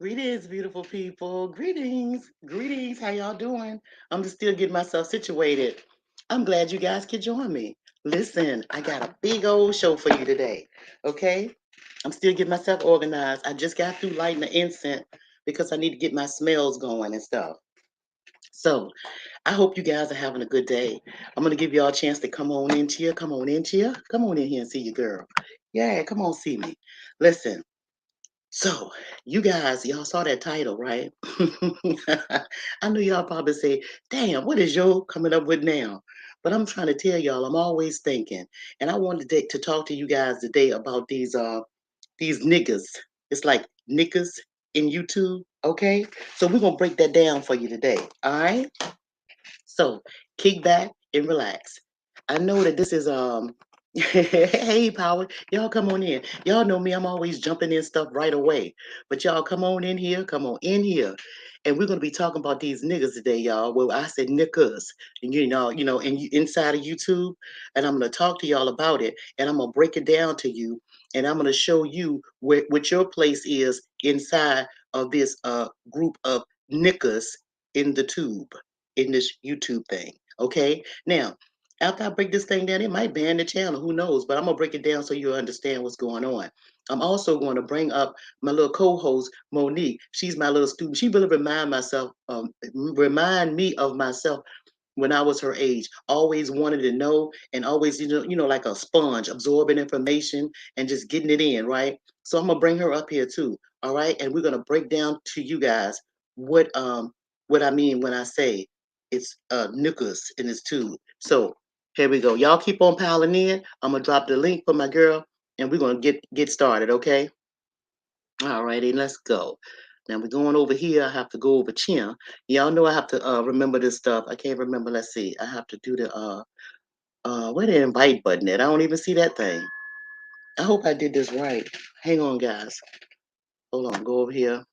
Greetings, beautiful people. Greetings. Greetings. How y'all doing? I'm just still getting myself situated. I'm glad you guys could join me. Listen, I got a big old show for you today. Okay? I'm still getting myself organized. I just got through lighting the incense because I need to get my smells going and stuff. So I hope you guys are having a good day. I'm gonna give y'all a chance to come on in here. Come on in here. Come on in here and see your girl. Yeah, come on see me. Listen. So, you guys, y'all saw that title, right? I know y'all probably say, damn, what is yo coming up with now? But I'm trying to tell y'all, I'm always thinking. And I wanted to talk to you guys today about these niggas. It's like niggas in YouTube, okay? So we're gonna break that down for you today. All right. So kick back and relax. I know that this is hey power, y'all come on in. Y'all know me, I'm always jumping in stuff right away. But y'all come on in here, come on in here. And we're gonna be talking about these niggas today, y'all. Well, I said niggas, and inside of YouTube, and I'm gonna talk to y'all about it, and I'm gonna break it down to you, and I'm gonna show you what your place is inside of this group of niggas in the tube in this YouTube thing. Okay. Now, after I break this thing down, it might ban the channel. Who knows? But I'm gonna break it down so you understand what's going on. I'm also going to bring up my little co-host Monique. She's my little student. She really remind me of myself when I was her age. Always wanted to know and always, like a sponge, absorbing information and just getting it in, right? So I'm gonna bring her up here too. All right, and we're gonna break down to you guys what um what I mean when I say it's nucleus in this tube. So here we go. Y'all keep on piling in. I'm gonna drop the link for my girl, and we're gonna get started. Okay. All righty, let's go. Now we're going over here. I have to go over here. Y'all know I have to remember this stuff. I can't remember. Let's see. I have to do the where the invite button at? I don't even see that thing. I hope I did this right. Hang on, guys. Hold on. Go over here.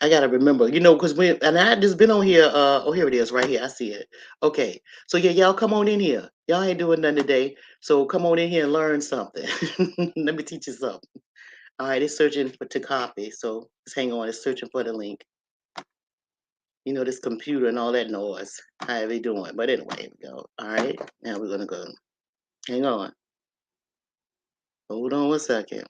I gotta remember, because and I just been on here. Oh, here it is, right here. I see it. Okay, so yeah, y'all come on in here. Y'all ain't doing nothing today, so come on in here and learn something. Let me teach you something. All right, it's searching for to copy, so just hang on. It's searching for the link. This computer and all that noise. How are they doing? But anyway, here we go. All right, now we're gonna go. Hang on. Hold on 1 second.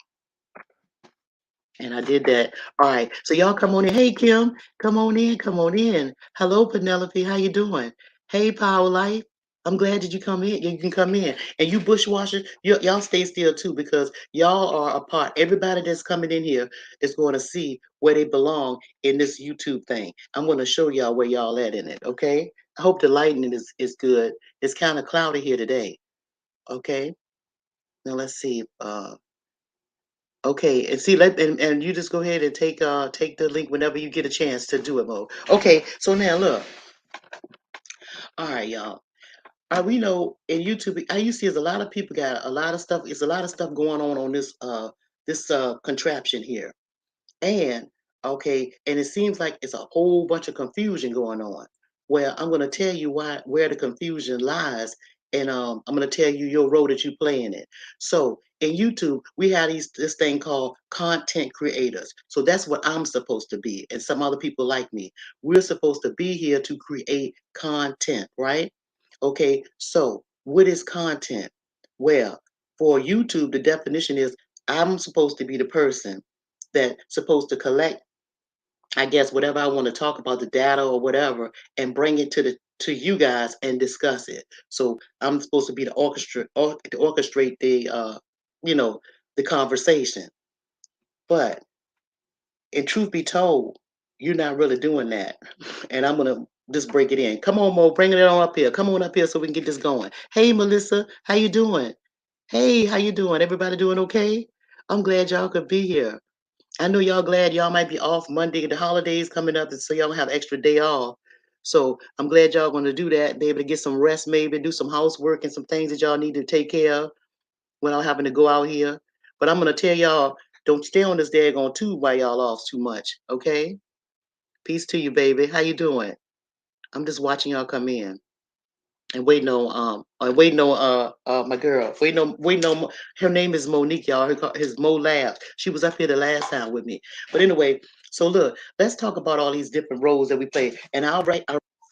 And I did that. All right. So y'all come on in. Hey Kim, come on in. Come on in. Hello Penelope. How you doing? Hey Power Life. I'm glad that you come in. You can come in. And you bushwashers, y'all stay still too because y'all are a part. Everybody that's coming in here is going to see where they belong in this YouTube thing. I'm going to show y'all where y'all at in it. Okay. I hope the lighting is good. It's kind of cloudy here today. Okay. Now let's see. Okay, and see, and you just go ahead and take the link whenever you get a chance to do it, Mo. Okay, so now look, all right, y'all. We know in YouTube, all you see is a lot of people got a lot of stuff. It's a lot of stuff going on this contraption here, and okay, and it seems like it's a whole bunch of confusion going on. Well, I'm going to tell you where the confusion lies, and I'm going to tell you your role that you play in it. So in YouTube, we have this thing called content creators. So that's what I'm supposed to be, and some other people like me. We're supposed to be here to create content, right? Okay, so what is content? Well, for YouTube, the definition is I'm supposed to be the person that's supposed to collect, I guess, whatever I want to talk about, the data or whatever, and bring it to you guys and discuss it. So I'm supposed to be the to orchestrate you know, the conversation. But in truth be told, you're not really doing that. And I'm gonna just break it in. Come on, Mo, bring it on up here. Come on up here so we can get this going. Hey, Melissa, how you doing? Hey, how you doing? Everybody doing okay? I'm glad y'all could be here. I know y'all glad y'all might be off Monday. The holidays coming up, so y'all have extra day off. So I'm glad y'all going to do that, be able to get some rest, maybe do some housework and some things that y'all need to take care of without having to go out here. But I'm going to tell y'all, don't stay on this daggone tube while y'all off too much, okay? Peace to you, baby. How you doing? I'm just watching y'all come in. and waiting on my girl, waiting on her name is Monique, y'all. His Mo Labs. She was up here the last time with me. But anyway, so look, let's talk about all these different roles that we play, and I write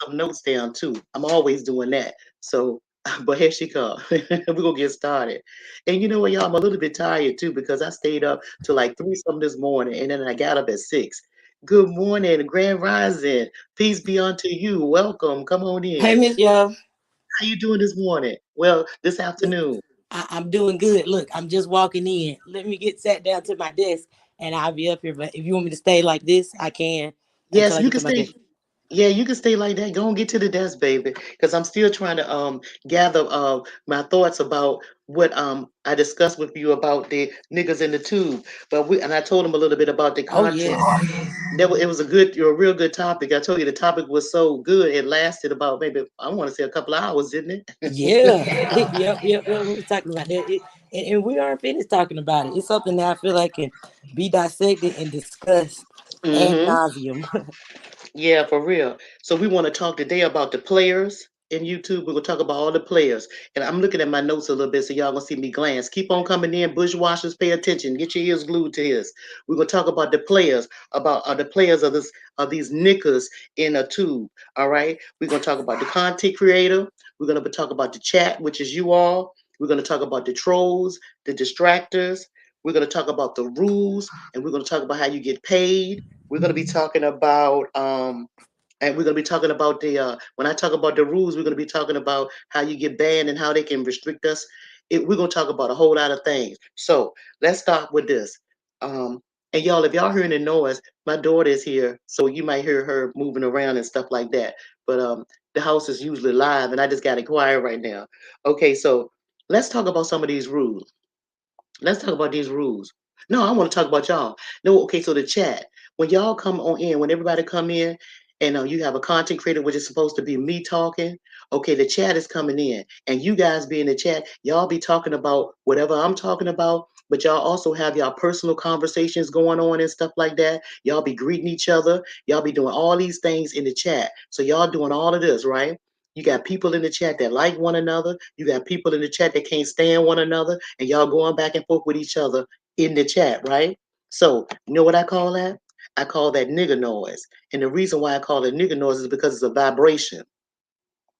some notes down too. I'm always doing that. So, but here she comes. We're gonna get started. And you know what, y'all? I'm a little bit tired too because I stayed up till like 3 something this morning, and then I got up at 6. Good morning, Grand Rising. Peace be unto you. Welcome. Come on Hey, in. Miss Yo. How you doing this morning? Well, this Look, afternoon. I'm doing good. Look, I'm just walking in. Let me get sat down to my desk and I'll be up here. But if you want me to stay like this, I can until Yes, I you get can to my stay. desk. Yeah, you can stay like that. Go and get to the desk, baby. Because I'm still trying to gather my thoughts about what I discussed with you about the niggas in the tube. But we and I told him a little bit about the Oh, content. yes. It was a real good topic. I told you the topic was so good. It lasted about maybe I want to say a couple of hours, didn't it? Yeah. Yep. We was talking about that. And we aren't finished talking about it. It's something that I feel like can be dissected and discussed ad Mm-hmm. nauseum. Yeah, for real. So we want to talk today about the players in YouTube. We're gonna talk about all the players. And I'm looking at my notes a little bit so y'all gonna see me glance. Keep on coming in, bushwashers, pay attention. Get your ears glued to this. We're gonna talk about the players of these knickers in a tube. All right. We're gonna talk about the content creator. We're gonna talk about the chat, which is you all. We're gonna talk about the trolls, the distractors. We're gonna talk about the rules, and we're gonna talk about how you get paid. We're going to be talking about and we're going to be talking about the when I talk about the rules, we're going to be talking about how you get banned and how they can restrict us. We're going to talk about a whole lot of things. So let's start with this. um and y'all, if y'all hearing the noise, my daughter is here, so you might hear her moving around and stuff like that. But the house is usually live, and I just got it quiet right now. Okay, so let's talk about some of these rules. Let's talk about these rules. No, I want to talk about y'all. No, okay, so the chat. When y'all come on in, when everybody come in, and you have a content creator, which is supposed to be me talking, okay, the chat is coming in. And you guys be in the chat, y'all be talking about whatever I'm talking about, but y'all also have y'all personal conversations going on and stuff like that. Y'all be greeting each other. Y'all be doing all these things in the chat. So y'all doing all of this, right? You got people in the chat that like one another. You got people in the chat that can't stand one another, and y'all going back and forth with each other in the chat, right? So, you know what I call that? I call that nigger noise. And the reason why I call it nigger noise is because it's a vibration.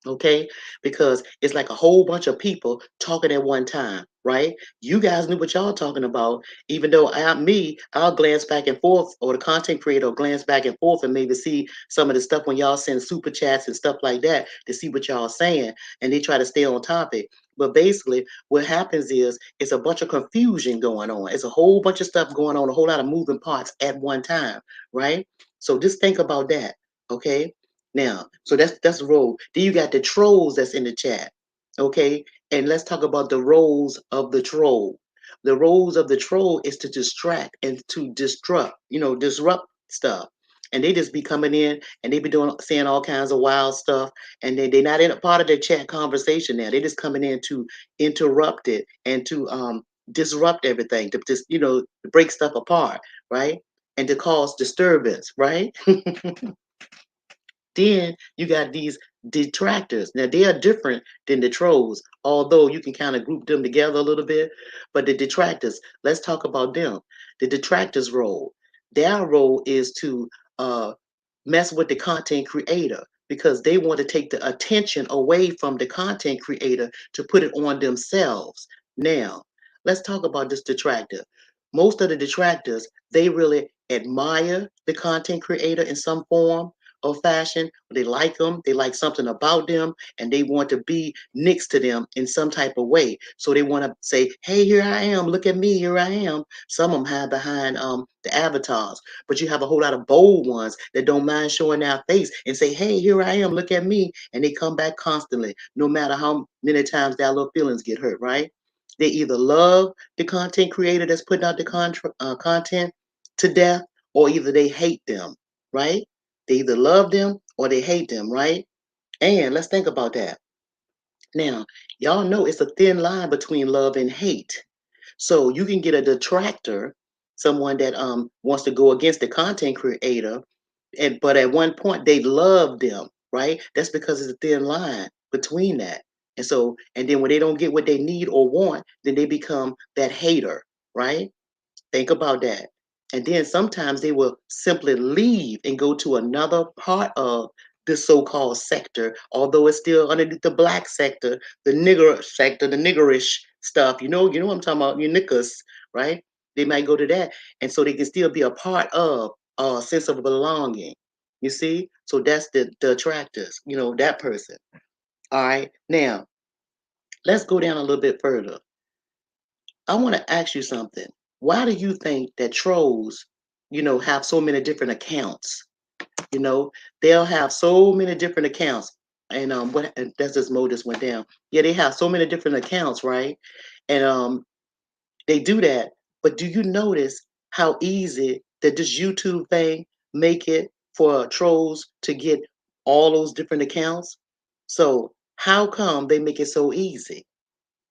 Okay, because it's like a whole bunch of people talking at one time, right? You guys knew what y'all talking about, even though I'll glance back and forth, or the content creator will glance back and forth and maybe see some of the stuff when y'all send super chats and stuff like that to see what y'all saying, and they try to stay on topic. But basically what happens is it's a bunch of confusion going on. It's a whole bunch of stuff going on, a whole lot of moving parts at one time, right? So just think about that. Okay, now, so that's the role. Then you got the trolls that's in the chat. Okay? And let's talk about the roles of the troll. The roles of the troll is to distract and to disrupt stuff. And they just be coming in and they be doing saying all kinds of wild stuff. And they're not in a part of the chat conversation now. They're just coming in to interrupt it and to disrupt everything, to just, to break stuff apart, right? And to cause disturbance, right? Then you got these detractors. Now they are different than the trolls, although you can kind of group them together a little bit. But the detractors, let's talk about them. The detractors' role. Their role is to uh, mess with the content creator because they want to take the attention away from the content creator to put it on themselves. Now, let's talk about this detractor. Most of the detractors, they really admire the content creator in some form or fashion. They like them, they like something about them, and they want to be next to them in some type of way. So they want to say, hey, here I am, look at me, here I am. Some of them hide behind the avatars, but you have a whole lot of bold ones that don't mind showing their face and say, hey, here I am, look at me. And they come back constantly, no matter how many times their little feelings get hurt, right? They either love the content creator that's putting out the content to death, or either they hate them, right? They either love them or they hate them, right? And let's think about that. Now, y'all know it's a thin line between love and hate. So you can get a detractor, someone that wants to go against the content creator, but at one point they love them, right? That's because it's a thin line. between that. And so, and then when they don't get what they need or want, then they become that hater, right? Think about that. And then sometimes they will simply leave and go to another part of the so-called sector, although it's still underneath the black sector, the nigger sector, the niggerish stuff. You know what I'm talking about, your niggas, right? They might go to that. And so they can still be a part of a sense of belonging. You see? So that's the attractors, that person. All right. Now, let's go down a little bit further. I want to ask you something. Why do you think that trolls, have so many different accounts? You know, they'll have so many different accounts. And what and that's just mode just went down. Yeah, they have so many different accounts, right? And they do that. But do you notice how easy that this YouTube thing make it for trolls to get all those different accounts? So how come they make it so easy?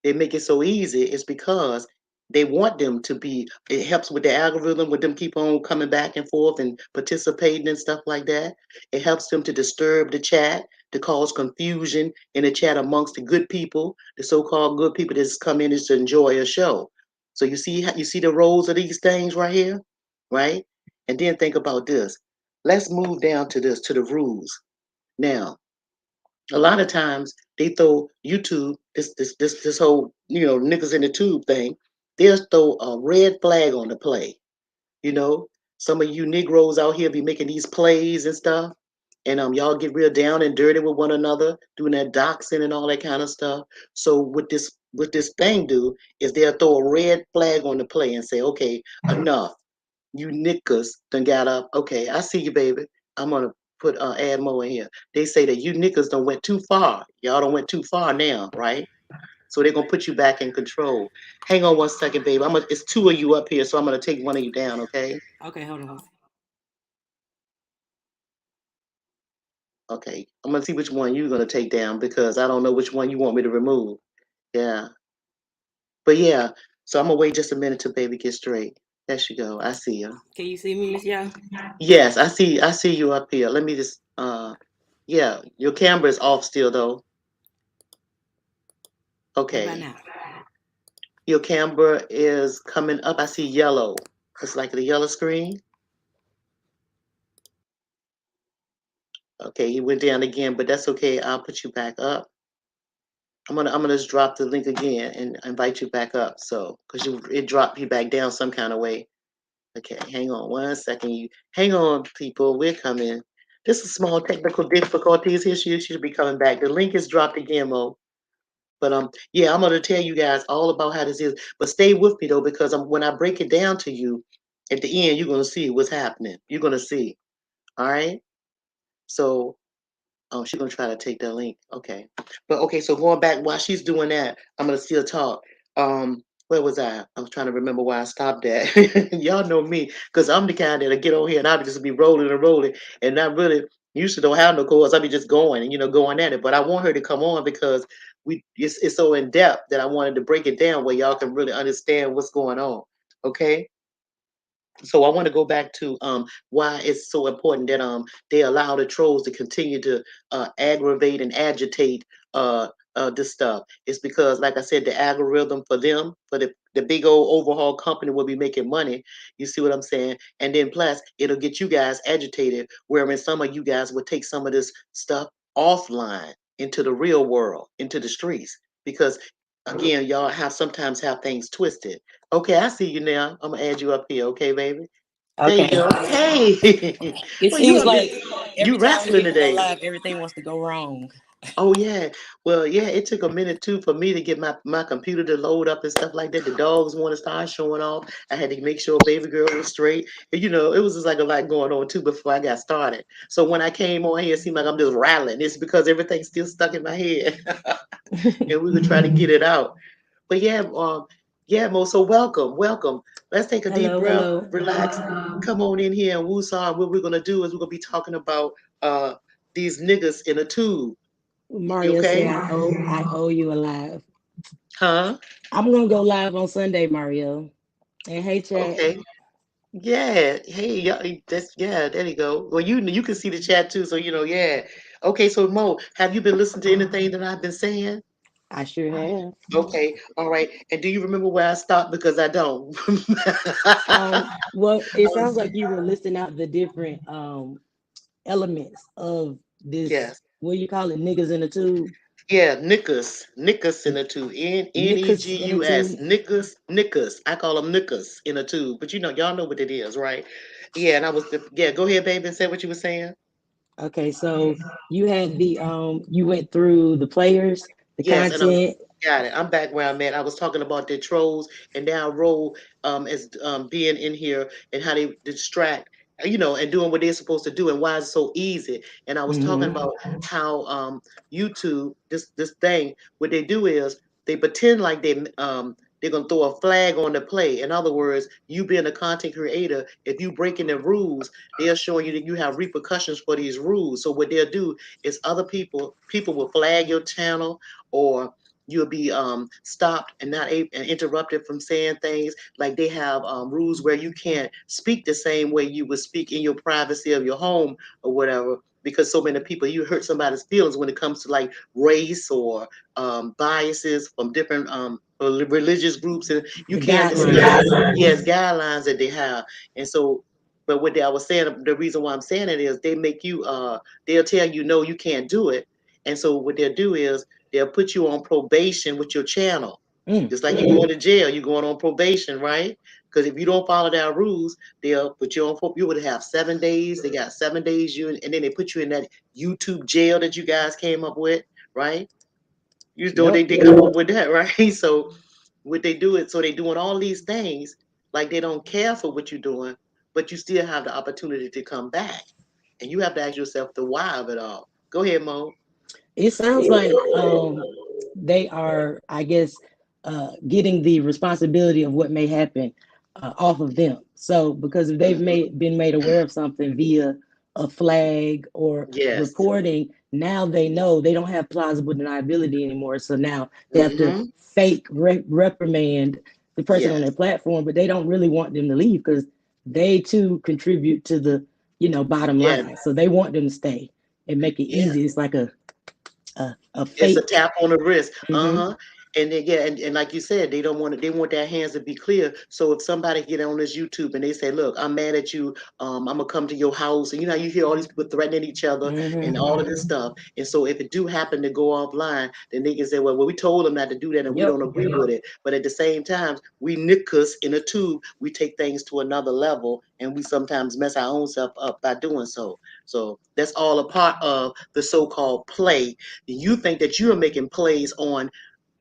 They make it so easy is because they want them to be, it helps with the algorithm, with them keep on coming back and forth and participating and stuff like that. It helps them to disturb the chat, to cause confusion in the chat amongst the good people, the so-called good people that just come in just to enjoy a show. So you see how you see the roles of these things right here, right? And then think about this. Let's move down to this, to the rules. Now, a lot of times they throw YouTube, this whole, niggas in the tube thing, they'll throw a red flag on the play. You know, some of you Negroes out here be making these plays and stuff, and y'all get real down and dirty with one another, doing that doxing and all that kind of stuff. So what this thing do is they'll throw a red flag on the play and say, okay, enough. You niggas done got up. Okay, I see you, baby. I'm gonna put add more in here. They say that you niggas done went too far. Y'all done went too far now, right? So they're gonna put you back in control. Hang on one second, baby. It's two of you up here, so I'm gonna take one of you down, okay? Okay, hold on. Okay. I'm gonna see which one you're gonna take down because I don't know which one you want me to remove. Yeah. But yeah, so I'm gonna wait just a minute till baby gets straight. There she go. I see her. Can you see me, Miss Y'all? Yes, I see you up here. Let me just yeah, your camera is off still though. What about Okay. now? Your camera is coming up. I see yellow. It's like the yellow screen. Okay, you went down again, but that's okay. I'll put you back up. I'm gonna just drop the link again and invite you back up. So because it dropped you back down some kind of way. Okay, hang on one second. You hang on, people. We're coming. This is small technical difficulties here. She should be coming back. The link is dropped again, Mo. But yeah, I'm gonna tell you guys all about how this is. But stay with me though, because when I break it down to you, at the end, you're gonna see what's happening. You're gonna see. All right. So, she's gonna try to take that link. Okay. But okay, so going back while she's doing that, I'm gonna still talk. Where was I? I was trying to remember why I stopped at. Y'all know me, because I'm the kind that'll get on here and I'll just be rolling and rolling and not really usually don't have no chords. I'll be just going and going at it. But I want her to come on because it's so in depth that I wanted to break it down where y'all can really understand what's going on. Okay. So I want to go back to why it's so important that they allow the trolls to continue to aggravate and agitate this stuff. It's because, like I said, the algorithm for them, for the big old overhaul company will be making money. You see what I'm saying? And then plus it'll get you guys agitated, wherein some of you guys would take some of this stuff offline into the real world, into the streets. Because again, y'all sometimes have things twisted. Okay, I see you now. I'm gonna add you up here. Okay, baby. There you Okay. go. Hey, It well, you seems up there? like You every time we wrestling get to go today? live, everything wants to go wrong. Oh yeah. Well, yeah. It took a minute too for me to get my computer to load up and stuff like that. The dogs want to start showing off. I had to make sure baby girl was straight. And, it was just like a lot going on too before I got started. So when I came on here, it seemed like I'm just rattling. It's because everything's still stuck in my head, and we could try to get it out. But yeah, yeah, Mo. So welcome, welcome. Let's take a deep Hello, breath, hello. relax, come on in here and woosah. What we're gonna do is we're gonna be talking about these niggas in a tube. You Mario okay? said I owe you a live. Huh? I'm gonna go live on Sunday, Mario. And hey chat. Okay. Yeah. Hey, y'all. That's yeah. There you go. Well, you can see the chat too, so yeah. Okay, so Mo, have you been listening to anything that I've been saying? I sure have. Okay, all right. And do you remember where I stopped? Because I don't. Well, it sounds like you were listing out the different elements of this. Yes. What do you call it? Niggas in a tube. Yeah, Nickus in a tube. Niggas in a Negus. tube. Nickus. I call them Nickus in a tube. But y'all know what it is, right? Yeah, and yeah, go ahead, baby, and say what you were saying. Okay, so you had the you went through the players, the Yes, and I'm content. got it. I'm back where I'm at. I was talking about the trolls and their role as being in here and how they distract, and doing what they're supposed to do and why it's so easy. And I was talking Hmm. about how YouTube, this thing, what they do is they pretend like they're gonna throw a flag on the play. In other words, you being a content creator, if you breaking the rules, they're showing you that you have repercussions for these rules. So what they'll do is other people will flag your channel, or you'll be stopped and not able and interrupted from saying things. Like they have rules where you can't speak the same way you would speak in your privacy of your home or whatever, because so many people, you hurt somebody's feelings when it comes to like race or biases from different religious groups, and you The can't guidelines. discuss, yes, guidelines that they have. And so, but what I was saying, the reason why I'm saying it is they make you they'll tell you no, you can't do it. And so what they'll do is they'll put you on probation with your channel. Mm. Just like you going to jail, you're going on probation, right? Because if you don't follow their rules, they'll put you on. You would have 7 days. They got 7 days, and then they put you in that YouTube jail that you guys came up with, right? You know Yep. they come up with that, right? So what they do is, so they doing all these things like they don't care for what you're doing, but you still have the opportunity to come back, and you have to ask yourself the why of it all. Go ahead, Mo. It sounds like they are, I guess, getting the responsibility of what may happen off of them. So, because if they've been made aware of something via a flag or Yes. reporting, now they know they don't have plausible deniability anymore. So now they have to Mm-hmm. fake reprimand the person on Yes. their platform, but they don't really want them to leave because they too contribute to the bottom Yeah. line. So they want them to stay and make it Yeah. easy. It's like a It's a fake. tap on the wrist. Hmm. Uh-huh. And then yeah, and like you said, they don't want to, they want their hands to be clear. So if somebody get on this YouTube and they say, look, I'm mad at you, I'm gonna come to your house, and you hear all these people threatening each other and Hmm. all of this stuff. And so if it do happen to go offline, then they can say, well, we told them not to do that and we Yep. don't agree with it. But at the same time, we Negus in a tube, we take things to another level, and we sometimes mess our own self up by doing so. So that's all a part of the so-called play. You think that you're making plays on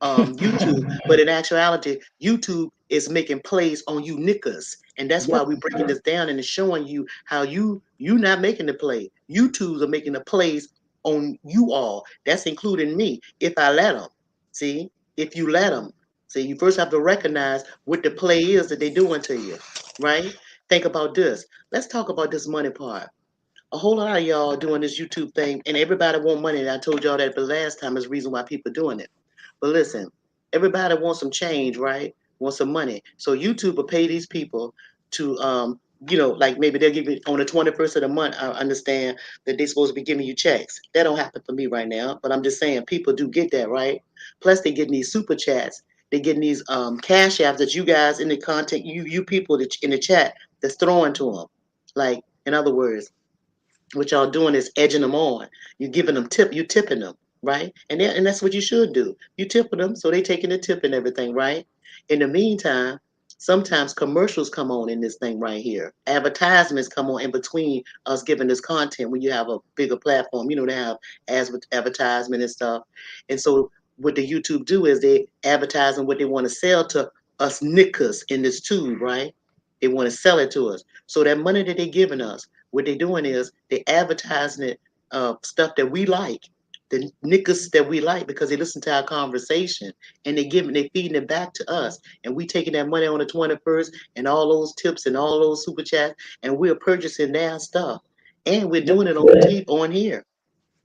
YouTube, but in actuality, YouTube is making plays on you niggas, and that's why Yep. we're breaking this down and it's showing you how you not making the play. YouTubes are making the plays on you all. That's including me if I let them. See, if you let them, see, you first have to recognize what the play is that they're doing to you, right? Think about this. Let's talk about this money part. A whole lot of y'all doing this YouTube thing, and everybody want money. And I told y'all that the last time is the reason why people doing it. But listen, everybody wants some change, right? Want some money. So YouTube will pay these people to, like maybe they'll give you on the 21st of the month. I understand that they're supposed to be giving you checks. That don't happen for me right now, but I'm just saying people do get that, right? Plus they getting these super chats. They getting these cash apps that you guys in the content, you people that in the chat that's throwing to them. Like in other words, what y'all doing is edging them on. You're giving them you tipping them, right? And that's what you should do. You tipping them, so they taking the tip and everything, right? In the meantime, sometimes commercials come on in this thing right here. Advertisements come on in between us giving this content when you have a bigger platform. They have as with advertisement and stuff. And so what the YouTube do is they advertising what they want to sell to us nickers in this tube, right? They want to sell it to us. So that money that they're giving us, what they're doing is they advertising it stuff that we like, the niggas that we like because they listen to our conversation and they feeding it back to us, and we taking that money on the 21st and all those tips and all those super chats, and we're purchasing their stuff, and we're Yep. doing it on the TV on here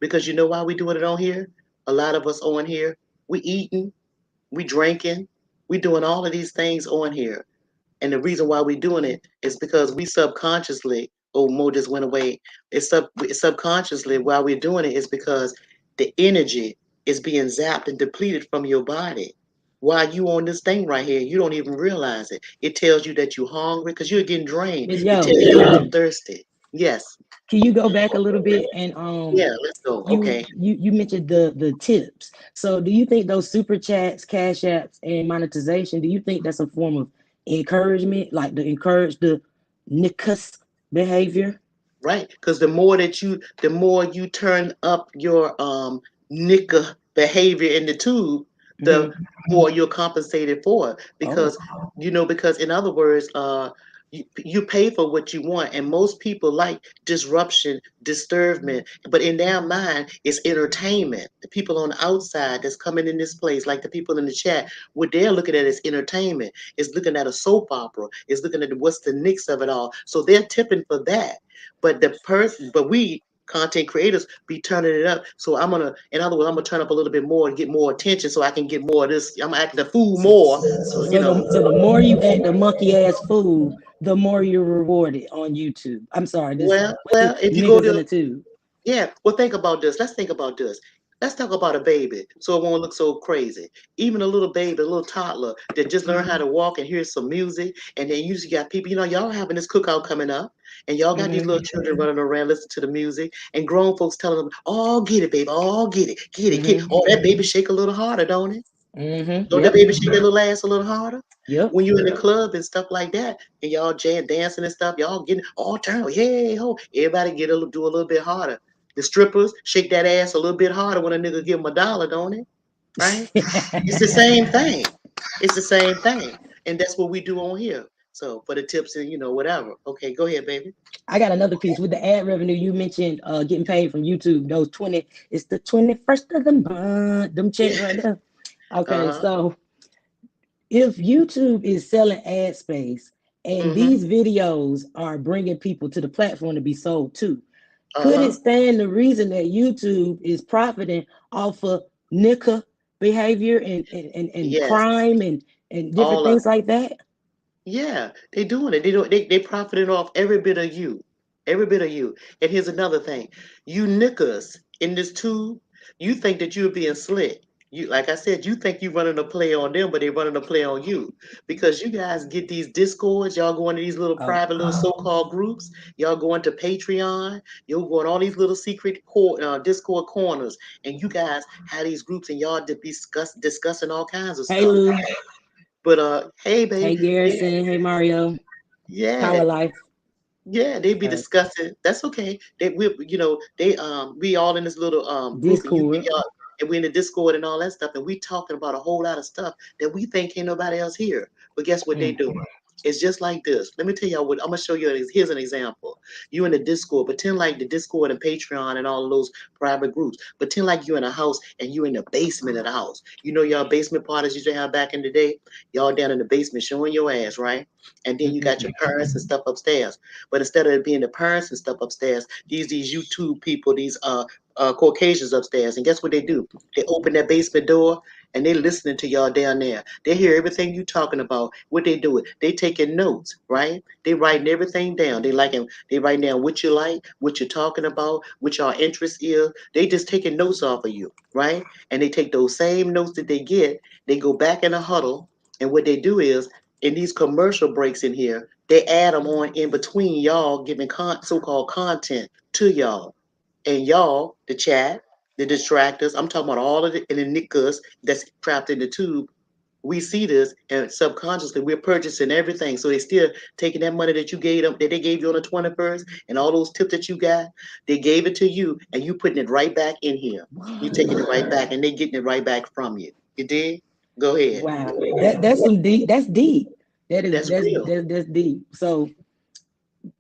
because you know why we doing it on here? A lot of us on here, we eating, we drinking, we doing all of these things on here, and the reason why we're doing it is because we subconsciously oh, Mo just went away. It's subconsciously while we're doing it is because the energy is being zapped and depleted from your body. While you on this thing right here, you don't even realize it. It tells you that you're hungry because you're getting drained. Miss It Yo, tells you you're thirsty. Yes. can you go back a little bit and Yeah, let's go. Okay. you mentioned the tips. So do you think those super chats, cash apps, and monetization, do you think that's a form of encouragement, like to encourage the Nickus behavior? Right? Because the more you turn up your nickel behavior in the tube, the Hmm. more you're compensated for it. Oh, Because in other words, you pay for what you want, and most people like disruption, disturbance, but in their mind, it's entertainment. The people on the outside that's coming in this place, like the people in the chat, what they're looking at is entertainment. Is looking at a soap opera. Is looking at what's the nicks of it all. So they're tipping for that. But we content creators be turning it up. So in other words, I'm gonna turn up a little bit more and get more attention, so I can get more of this. I'm acting the fool more. So so the more you act the monkey ass fool, the more you're rewarded on YouTube. I'm sorry, this what's well, it? if you go Niggas in to a tube. yeah, well, think about this. Let's think about this. Let's talk about a baby so it won't look so crazy. Even a little baby, a little toddler that just learned how to walk and hear some music. And then you just got people, y'all having this cookout coming up. And y'all got these Hmm. little children running around listening to the music. And grown folks telling them, oh, get it, baby. Oh, get it. Get it. Get it. Hmm. Oh, that baby shake a little harder, don't it? Hmm. Don't that Yep. baby shake that little ass a little harder? Yep. When you in the club and stuff like that, and y'all jam dancing and stuff, y'all getting all turn, hey ho, everybody do a little bit harder. The strippers shake that ass a little bit harder when a nigga give them $1, don't it? Right? It's the same thing. It's the same thing, and that's what we do on here. So for the tips and whatever. Okay, go ahead, baby. I got another piece with the ad revenue. You mentioned getting paid from YouTube. Those 20, it's the 21st of the month. Them checks Yeah. right there. Okay, Uh huh. so if YouTube is selling ad space and Mhm. these videos are bringing people to the platform to be sold to, Uh could it huh. stand the reason that YouTube is profiting off of nickel behavior and Yes. crime and different All of things like that? Yeah, they doing it. They profiting off every bit of you. Every bit of you. And here's another thing. You nickers in this tube, you think that you're being slick. You like I said, you think you running a play on them, but they running a play on you. Because you guys get these discords, y'all go into these little Oh, private little so-called groups, y'all go into Patreon, you'll go in all these little secret Discord corners, and you guys have these groups and y'all discussing all kinds of hey stuff. Lou, But hey babe, hey Garrison, hey Mario, yeah, Power Life. yeah, they be Uh, discussing. That's okay. We all in this little group, and Discord. y'all, and we in the Discord and all that stuff, and we talking about a whole lot of stuff that we think ain't nobody else here. But guess what they Mm. do? It's just like this. Let me tell y'all what I'm gonna show you. Here's an example. You in the Discord, pretend like the Discord and Patreon and all of those private groups. Pretend like you in a house and you in the basement of the house. You know y'all basement parties used to have back in the day. Y'all down in the basement showing your ass, right? And then you got Mhm. your parents and stuff upstairs. But instead of it being the parents and stuff upstairs, these YouTube people, these Caucasians upstairs, and guess what they do? They open that basement door and they listening to y'all down there. They hear everything you talking about. What they doing? They taking notes, right? They writing everything down. They writing down what you like, what you're talking about, what your interest is. They just taking notes off of you, right? And they take those same notes that they get, they go back in a huddle, and what they do is in these commercial breaks in here, they add them on in between y'all giving so-called content to y'all. And y'all, the chat, the distractors, I'm talking about all of the and the niggas that's trapped in the tube. We see this and subconsciously we're purchasing everything. So they still taking that money that you gave them, that they gave you on the 21st, and all those tips that you got, they gave it to you and you putting it right back in here. You taking it right back and they getting it right back from you. You did? Go ahead. Wow, that's some deep. That's deep. That is That's real. that's deep. So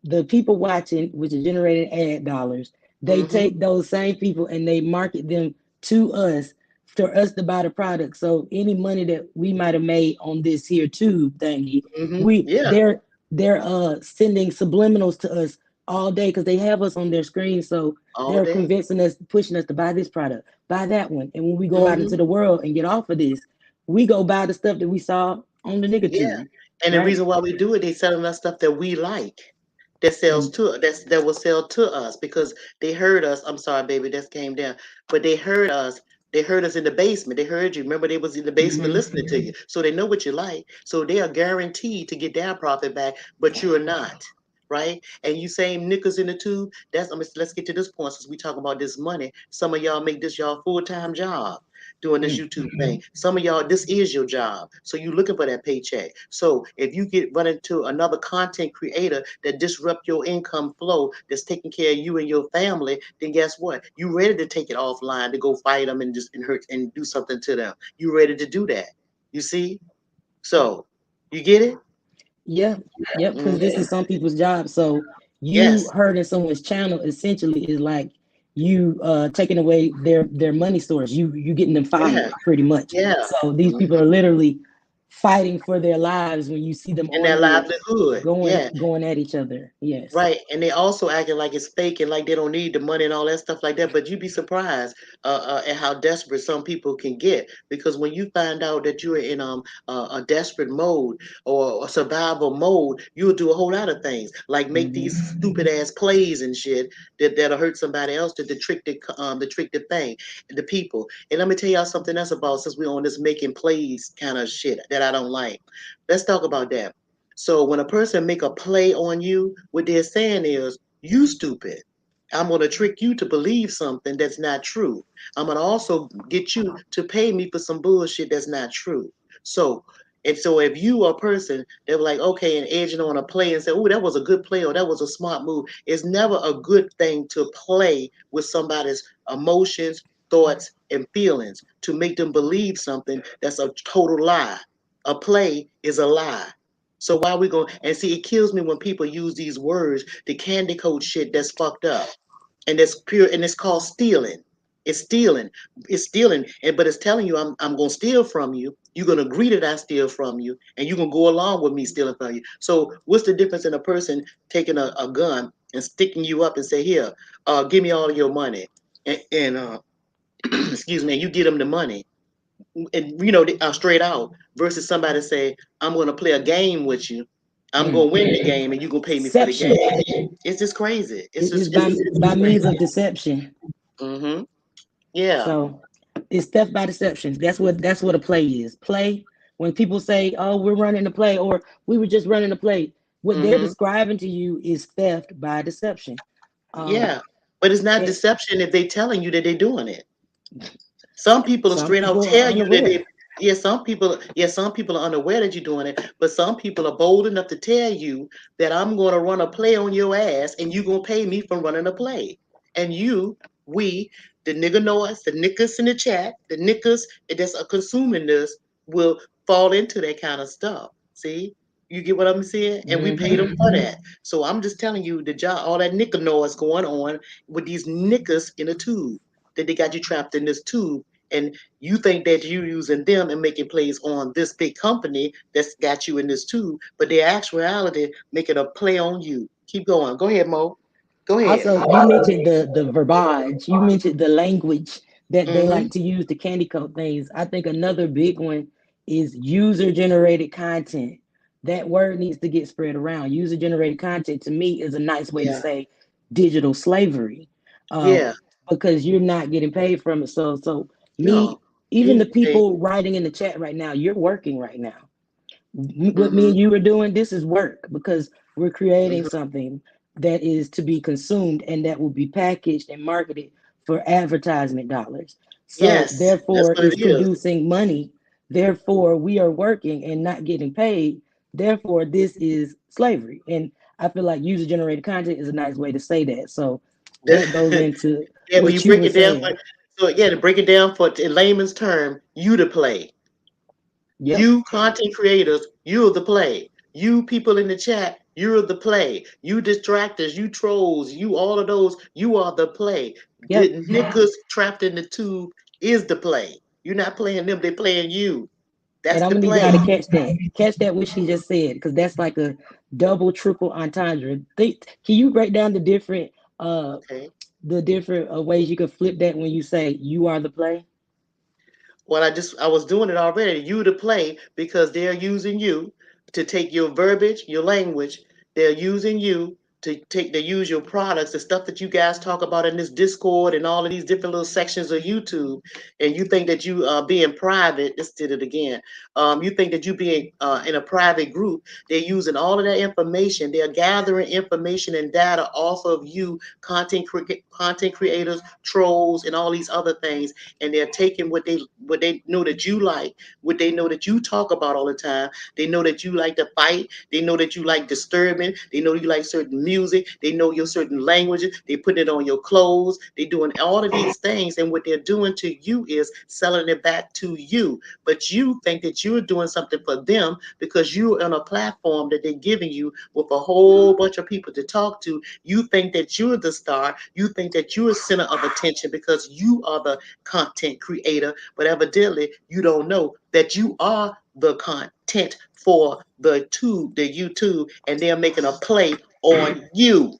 the people watching, which is generating ad dollars, they Mm-hmm. take those same people and they market them to us for us to buy the product. So any money that we might have made on this here tube thingy, Mm-hmm. we Yeah. they're sending subliminals to us all day because they have us on their screen. So All they're day. convincing us, pushing us to buy this product, buy that one. And when we go out into Mm-hmm. the world and get off of this, we go buy the stuff that we saw on the nigga Yeah. tube, And the right? reason why we do it, they selling us stuff that we like. And that will sell to us because they heard us. I'm sorry, baby, that came down, but they heard us. They heard us in the basement. They heard you. Remember, they was in the basement mhm. listening to you, so they know what you like. So they are guaranteed to get their profit back, but you're not, right? And you same knickers in the tube. That's let's get to this point since we talking about this money. Some of y'all make this y'all full time job doing this Mm. YouTube thing. Some of y'all, this is your job. So you looking for that paycheck. So if you get run into another content creator that disrupt your income flow, that's taking care of you and your family, then guess what? You ready to take it offline to go fight them and just and hurt and do something to them. You ready to do that. You see? So you get it? Yeah, yep, because this Mhm. is some people's job. So you Yes. hurting someone's channel essentially is like you taking away their money source. You getting them Yeah. fired pretty much. Yeah. So these Mhm. people are literally fighting for their lives when you see them And on their here livelihood. Yeah. going at each other. Yes. Right, and they also acting like it's fake and like they don't need the money and all that stuff like that. But you'd be surprised at how desperate some people can get because when you find out that you're in a desperate mode or a survival mode, you'll do a whole lot of things like make these Hmm. stupid ass plays and shit that'll hurt somebody else to the trick the people. And let me tell y'all something else about since we're on this making plays kind of shit that I don't like. Let's talk about that. So when a person make a play on you, what they're saying is, you stupid. I'm gonna trick you to believe something that's not true. I'm gonna also get you to pay me for some bullshit that's not true. So and so if you are a person that like, okay, and edging on a play and say, oh, that was a good play or that was a smart move, it's never a good thing to play with somebody's emotions, thoughts, and feelings to make them believe something that's a total lie. A play is a lie. So why we going and see it kills me when people use these words to candy coat shit that's fucked up. And that's pure and it's called stealing. It's stealing. It's stealing. And but it's telling you I'm gonna steal from you. You're gonna agree that I steal from you, and you're gonna go along with me stealing from you. So what's the difference in a person taking a gun and sticking you up and say, here, give me all of your money. And excuse me, and you get them the money and straight out versus somebody say I'm going to play a game with you, I'm Mm. going to win the game and you're going to pay me for the Deception. game. It's just crazy. It's It's just it's by means crazy. of deception. Mm-hmm. Yeah. So it's theft by deception. That's what a play is. Play, when people say, "Oh, we're running a play," or "We were just running a play," what they're Mm-hmm. describing to you is theft by deception. Um, Yeah, but it's not it, deception if they telling you that they're doing it. Some people will some straight out people are tell you that they. unaware. Some people are unaware that you're doing it, but some people are bold enough to tell you that I'm going to run a play on your ass, and you're going to pay me for running a play. And we, the nigga noise, the niggas in the chat, the niggas that's consuming this will fall into that kind of stuff. See, you get what I'm saying? And we pay Hmm. them for that. So I'm just telling you, the job, all that nigga noise going on with these niggas in a tube that they got you trapped in this tube and you think that you using them and making plays on this big company that's got you in this tube, but their actuality making a play on you. Keep going. Go ahead, Mo. Go ahead. Also, you mentioned the verbiage. You mentioned the language that they Mm-hmm. like to use to candy coat things. I think another big one is user generated content. That word needs to get spread around. User generated content to me is a nice way to Yeah. say digital slavery, um, Yeah. because you're not getting paid from it. So me, No. even You the pay. people writing in the chat right now, you're working right now. What me Mm-hmm. and you are doing, this is work because we're creating Mm-hmm. something that is to be consumed and that will be packaged and marketed for advertisement dollars. So Yes, that's therefore what it it's is. producing money. Therefore we are working and not getting paid. Therefore this is slavery. And I feel like user generated content is a nice way to say that. So that goes into Yeah, when you what you break were it down saying. so yeah, to break it down for in layman's term, you to play. Yep. You content creators, you're the play. You people in the chat, you're the play. You distractors, you trolls, you all of those, you are the play. The Yep. niggas trapped in the tube is the play. You're not playing them, they're playing you. And That's I'm the gonna need play. y'all to catch that. Catch that what she just said, because that's like a double, triple entendre. Can you break down uh Okay. the different ways you can flip that when you say you are the play? Well, I was doing it already. You to play because they're using you to take your verbiage, your language. They're using you to take to use your products, the stuff that you guys talk about in this Discord and all of these different little sections of YouTube, and you think that you being private, just did it again. You think that you being in a private group, they're using all of that information. They're gathering information and data off of you, content creators, trolls, and all these other things, and they're taking what they know that you like, what they know that you talk about all the time. They know that you like to fight. They know that you like disturbing. They know you like certain music. They know your certain languages. They put it on your clothes. They're doing all of these things. And what they're doing to you is selling it back to you. But you think that you're doing something for them because you're on a platform that they're giving you with a whole bunch of people to talk to. You think that you're the star. You think that you're a center of attention because you are the content creator. But evidently, you don't know that you are the content for the YouTube, and they're making a play on you.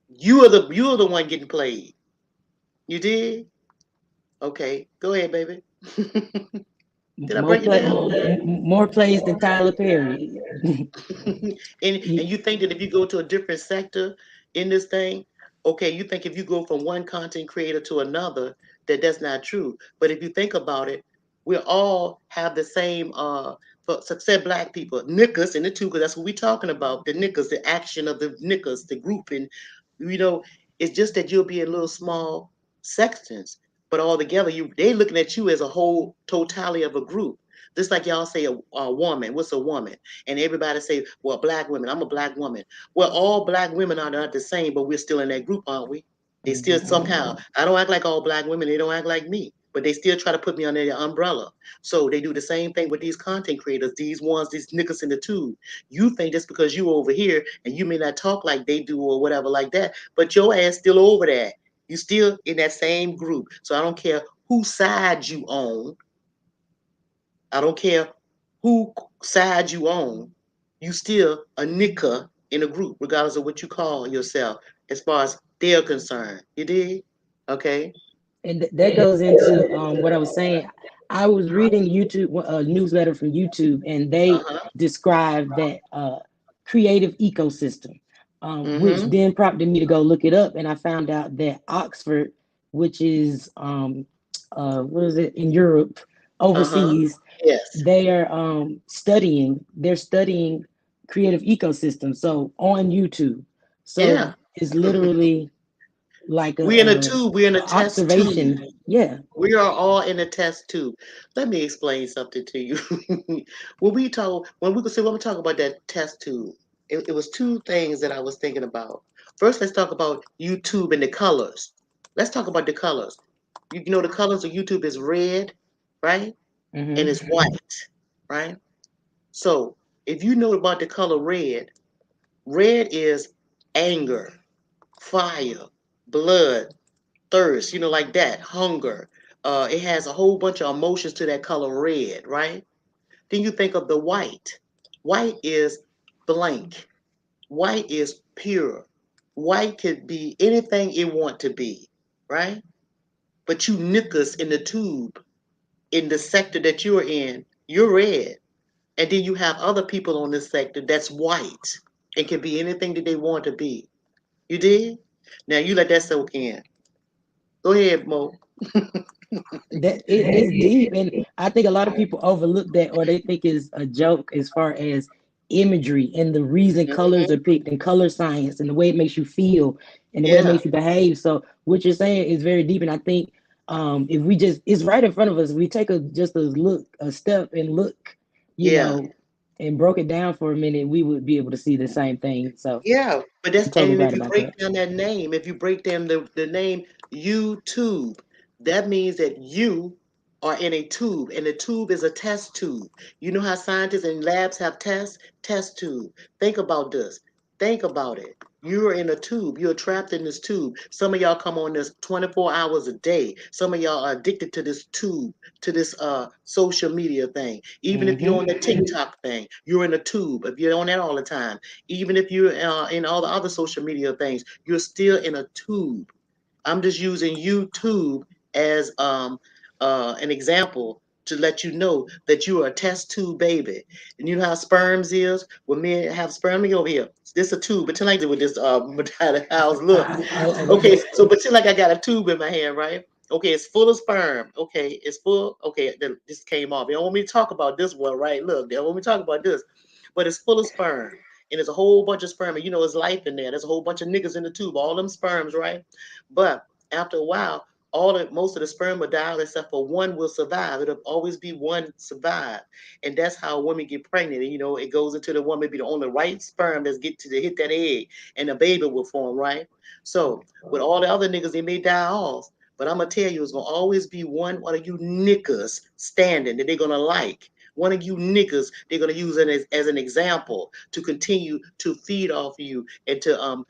You are the one getting played. You did? Okay, go ahead, baby. Did I More break it play, down? more plays than Tyler Perry. And you think that if you go to a different sector in this thing, okay, you think if you go from one content creator to another, that that's not true. But if you think about it, we all have the same for said black people, Negus in the two, because that's what we're talking about. The Negus, the action of the Negus, the grouping. You know, it's just that you'll be in little small sections, but all together, you they looking at you as a whole totality of a group. Just like y'all say a woman. What's a woman? And everybody say, well, black women, I'm a black woman. Well, all black women are not the same, but we're still in that group, aren't we? They still Mhm. somehow, I don't act like all black women, they don't act like me, but they still try to put me under their umbrella. So they do the same thing with these content creators, these ones, these niggas in the tube. You think just because you over here and you may not talk like they do or whatever like that, but your ass still over there. You still in that same group. So I don't care whose side you on. I don't care who side you on, you still a nigga in a group, regardless of what you call yourself, as far as they're concerned. You did? Okay. And that goes into what I was saying. I was reading YouTube a newsletter from YouTube, and they Uh-huh. described that creative ecosystem, which Mm-hmm. then prompted me to go look it up, and I found out that Oxford, which is what is it in Europe, Uh-huh. overseas, Yes. they are studying creative ecosystems. So on YouTube, so Yeah. it's literally like We're in a tube. We're in a a test tube. observation. Yeah. We are all in a test tube. Let me explain something to you. When we could say when we talk about that test tube, it was two things that I was thinking about. First, let's talk about YouTube and the colors. Let's talk about the colors. You know the colors of YouTube is red, right? And Hmm. it's white, right? So if you know about the color red, red is anger, fire, blood, thirst, like that, hunger. It has a whole bunch of emotions to that color red, right? Then you think of the white. White is blank. White is pure. White could be anything it want to be, right? But you nickers in the tube, in the sector that you're in, you're red. And then you have other people on this sector that's white. It can be anything that they want to be. You did? Now you let that soak in. Go ahead, Mo. That it's deep, and I think a lot of people overlook that, or they think it's a joke as far as imagery and the reason colors are Hmm. picked and color science and the way it makes you feel and the way it Yeah, makes you behave. So what you're saying is very deep, and I think if we just it's right in front of us, we take a step and look, you yeah. know, and broke it down for a minute, we would be able to see the same thing. So Yeah, but that's you're totally and right if you about break that. down that name, if you break down the name YouTube, that means that you are in a tube, and the tube is a test tube. You know how scientists in labs have tests? Test tube. Think about this. Think about it. You're in a tube. You're trapped in this tube. Some of y'all come on this 24 hours a day. Some of y'all are addicted to this tube, to this social media thing. Even if you're Hmm. on the TikTok thing, you're in a tube. If you're on that all the time, even if you're in all the other social media things, you're still in a tube. I'm just using YouTube as an example to let you know that you are a test tube baby. And you know how sperms is? When men have sperm, let me go over here. This a tube. Pretend like with this house look. Okay, so pretend like I got a tube in my hand, right? Okay, it's full of sperm. Okay, it's full. Okay, this came off. They don't want me to talk about this one, right? Look, they don't want me to talk about this, but it's full of sperm, and there's a whole bunch of sperm. And you know, there's life in there. There's a whole bunch of niggas in the tube. All them sperms, right? But after a while, most of the sperm will die except for one will survive. It'll always be one survive, and that's how women get pregnant. And you know, it goes into the woman be the only right sperm that's get to hit that egg, and a baby will form, right? So with all the other niggas, they may die off. But I'm gonna tell you, it's gonna always be one of you niggas standing that they're gonna like. One of you niggas they're gonna use it as an example to continue to feed off of you and to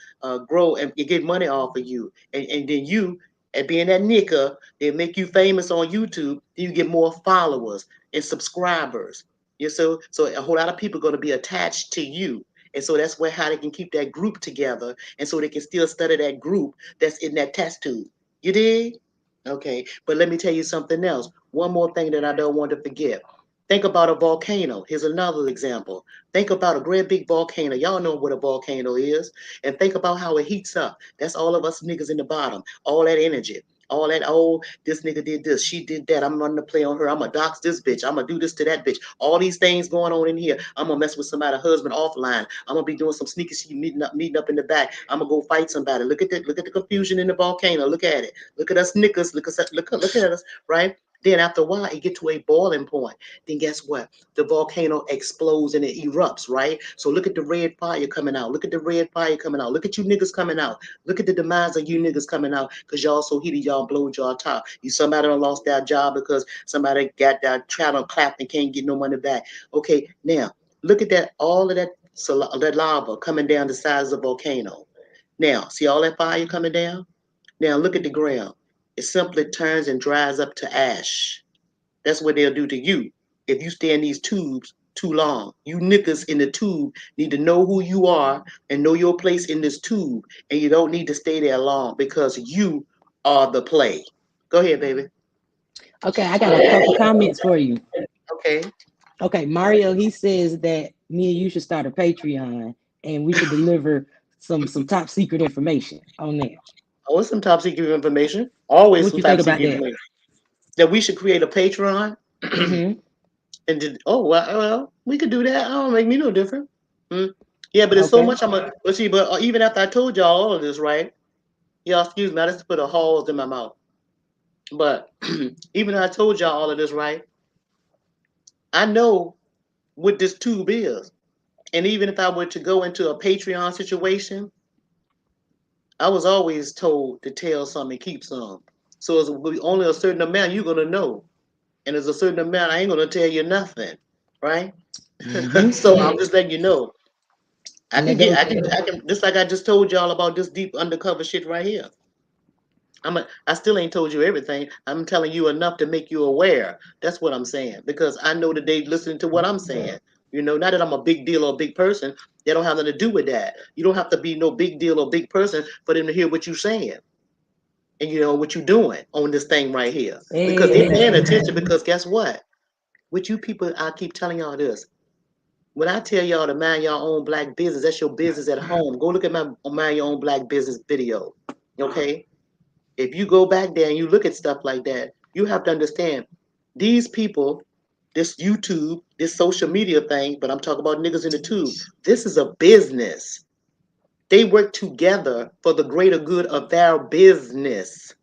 grow and get money off of you. And then you, and being that nigga, they make you famous on YouTube. Then you get more followers and subscribers. You so a whole lot of people are gonna be attached to you. And so that's where how they can keep that group together, and so they can still study that group that's in that test tube. You did? Okay. But let me tell you something else. One more thing that I don't want to forget. Think about a volcano. Here's another example. Think about a great big volcano. Y'all know what a volcano is. And think about how it heats up. That's all of us niggas in the bottom. All that energy. All that, oh, this nigga did this, she did that. I'm running to play on her. I'm gonna dox this bitch. I'm gonna do this to that bitch. All these things going on in here. I'm gonna mess with somebody's husband offline. I'm gonna be doing some sneaky shit, meeting up in the back. I'm gonna go fight somebody. Look at the confusion in the volcano. Look at it. Look at us niggas. Look at us, right? Then after a while, it get to a boiling point. Then guess what? The volcano explodes and it erupts, right? So look at the red fire coming out. Look at the red fire coming out. Look at you niggas coming out. Look at the demise of you niggas coming out because y'all so heated, y'all blowed y'all top. You somebody done lost their job because somebody got that trial clapped and can't get no money back. Okay, now look at that, all of that, so that lava coming down the sides of the volcano. Now, see all that fire coming down? Now look at the ground. It simply turns and dries up to ash. That's what they'll do to you if you stay in these tubes too long. You niggas in the tube need to know who you are and know your place in this tube, and you don't need to stay there long because you are the play. Go ahead, baby. Okay, I got a couple comments for you. Okay. Okay, Mario, he says that me and you should start a Patreon and we should deliver some top secret information on there. Oh, some top secret information. Always What some you think top about secret that? information. That we should create a Patreon. Mm-hmm. And did, oh well, we could do that. I don't make me no different. Hmm. Yeah, but it's so Okay. much. But see, but even after I told y'all all of this, right? Y'all, excuse me, I just put a halls in my mouth. But even though I told y'all all of this, right? I know what this tube is. And even if I were to go into a Patreon situation, I was always told to tell some and keep some. So it's only a certain amount you're gonna know. And there's a certain amount I ain't gonna tell you nothing. Right? Mm-hmm. So I'm just letting you know. I And can that get goes. I can just like I just told y'all about this deep undercover shit right here. I still ain't told you everything. I'm telling you enough to make you aware. That's what I'm saying. Because I know that they listening to what I'm saying. You know, not that I'm a big deal or a big person. They don't have nothing to do with that. You don't have to be no big deal or big person for them to hear what you're saying. And you know what you're doing on this thing right here. Because they're Hey, paying attention because guess what? With you people, I keep telling y'all this. When I tell y'all to mind your own black business, that's your business at home. Go look at my mind your own black business video. Okay? If you go back there and you look at stuff like that, you have to understand these people, this YouTube, this social media thing, but I'm talking about niggas in the tube. This is a business. They work together for the greater good of their business.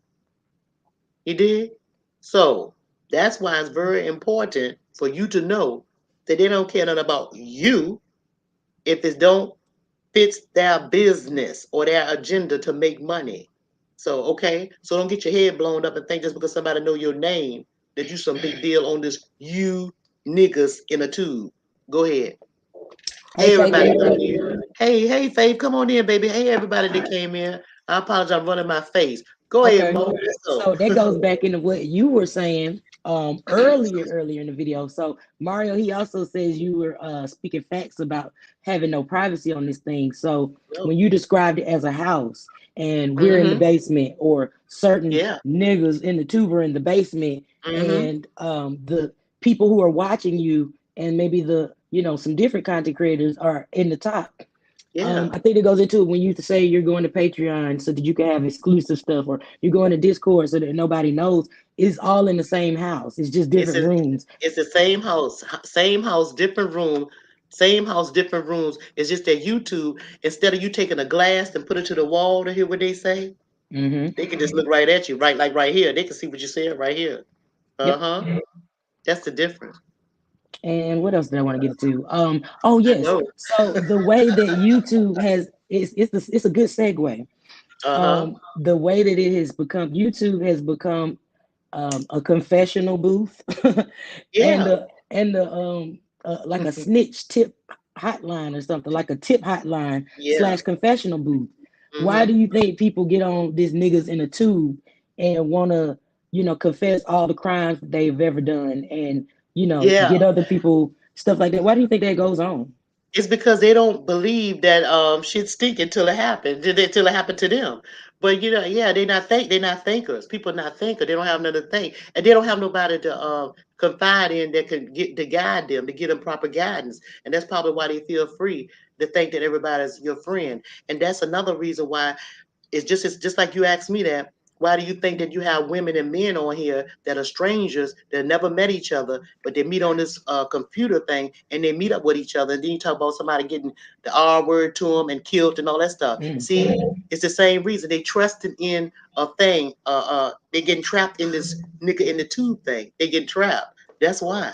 You did? So that's why it's very important for you to know that they don't care nothing about you if it don't fits their business or their agenda to make money. So okay, so don't get your head blown up and think just because somebody know your name that you some big deal on this you niggas in a tube. Go ahead. hey, Hey Faith. everybody come in. Hey Faith, come on in, baby. Hey everybody that came in. I apologize, I'm running my face. Go ahead, Okay. Mo. Let's go. So that goes back into what you were saying earlier in the video. So Mario, he also says you were speaking facts about having no privacy on this thing. So Yep. when you described it as a house and we're in the Mm-hmm. basement or certain Yeah. niggas in the tuber in the basement Mm-hmm. and the people who are watching you, and maybe some different content creators are in the top. Yeah. I think it goes into it when you say you're going to Patreon so that you can have exclusive stuff, or you're going to Discord so that nobody knows. It's all in the same house. It's just It's different a, rooms. it's the same house, different room, same house, different rooms. It's just that YouTube, instead of you taking a glass and put it to the wall to hear what they say, Hmm. they can just look right at you, right, like right here. They can see what you said right here. Yep. Uh-huh. That's the difference. And what else did I want to get to? Oh I yes. know. So the way that YouTube has it's a good segue. Uh-huh. The way that it has become, YouTube has become a confessional booth, and Yeah. like a snitch tip hotline or something, like a tip hotline Yeah. slash confessional booth. Why Mm-hmm. do you think people get on this niggas in a tube and want to, confess all the crimes that they've ever done, and Yeah. get other people stuff like that? Why do you think that goes on? It's because they don't believe that shit stink until it happened, until it happened to them. But yeah, they're not thinkers. People are not thinkers. They don't have nothing to think, and they don't have nobody to confide in that can get to guide them, to give them proper guidance. And that's probably why they feel free to think that everybody's your friend. And that's another reason why it's just like you asked me that. Why do you think that you have women and men on here that are strangers that never met each other, but they meet on this computer thing and they meet up with each other? And then you talk about somebody getting the R word to them and killed and all that stuff. Mm. See, it's the same reason they trusted in a thing. They getting trapped in this nigga in the tube thing. They getting trapped. That's why.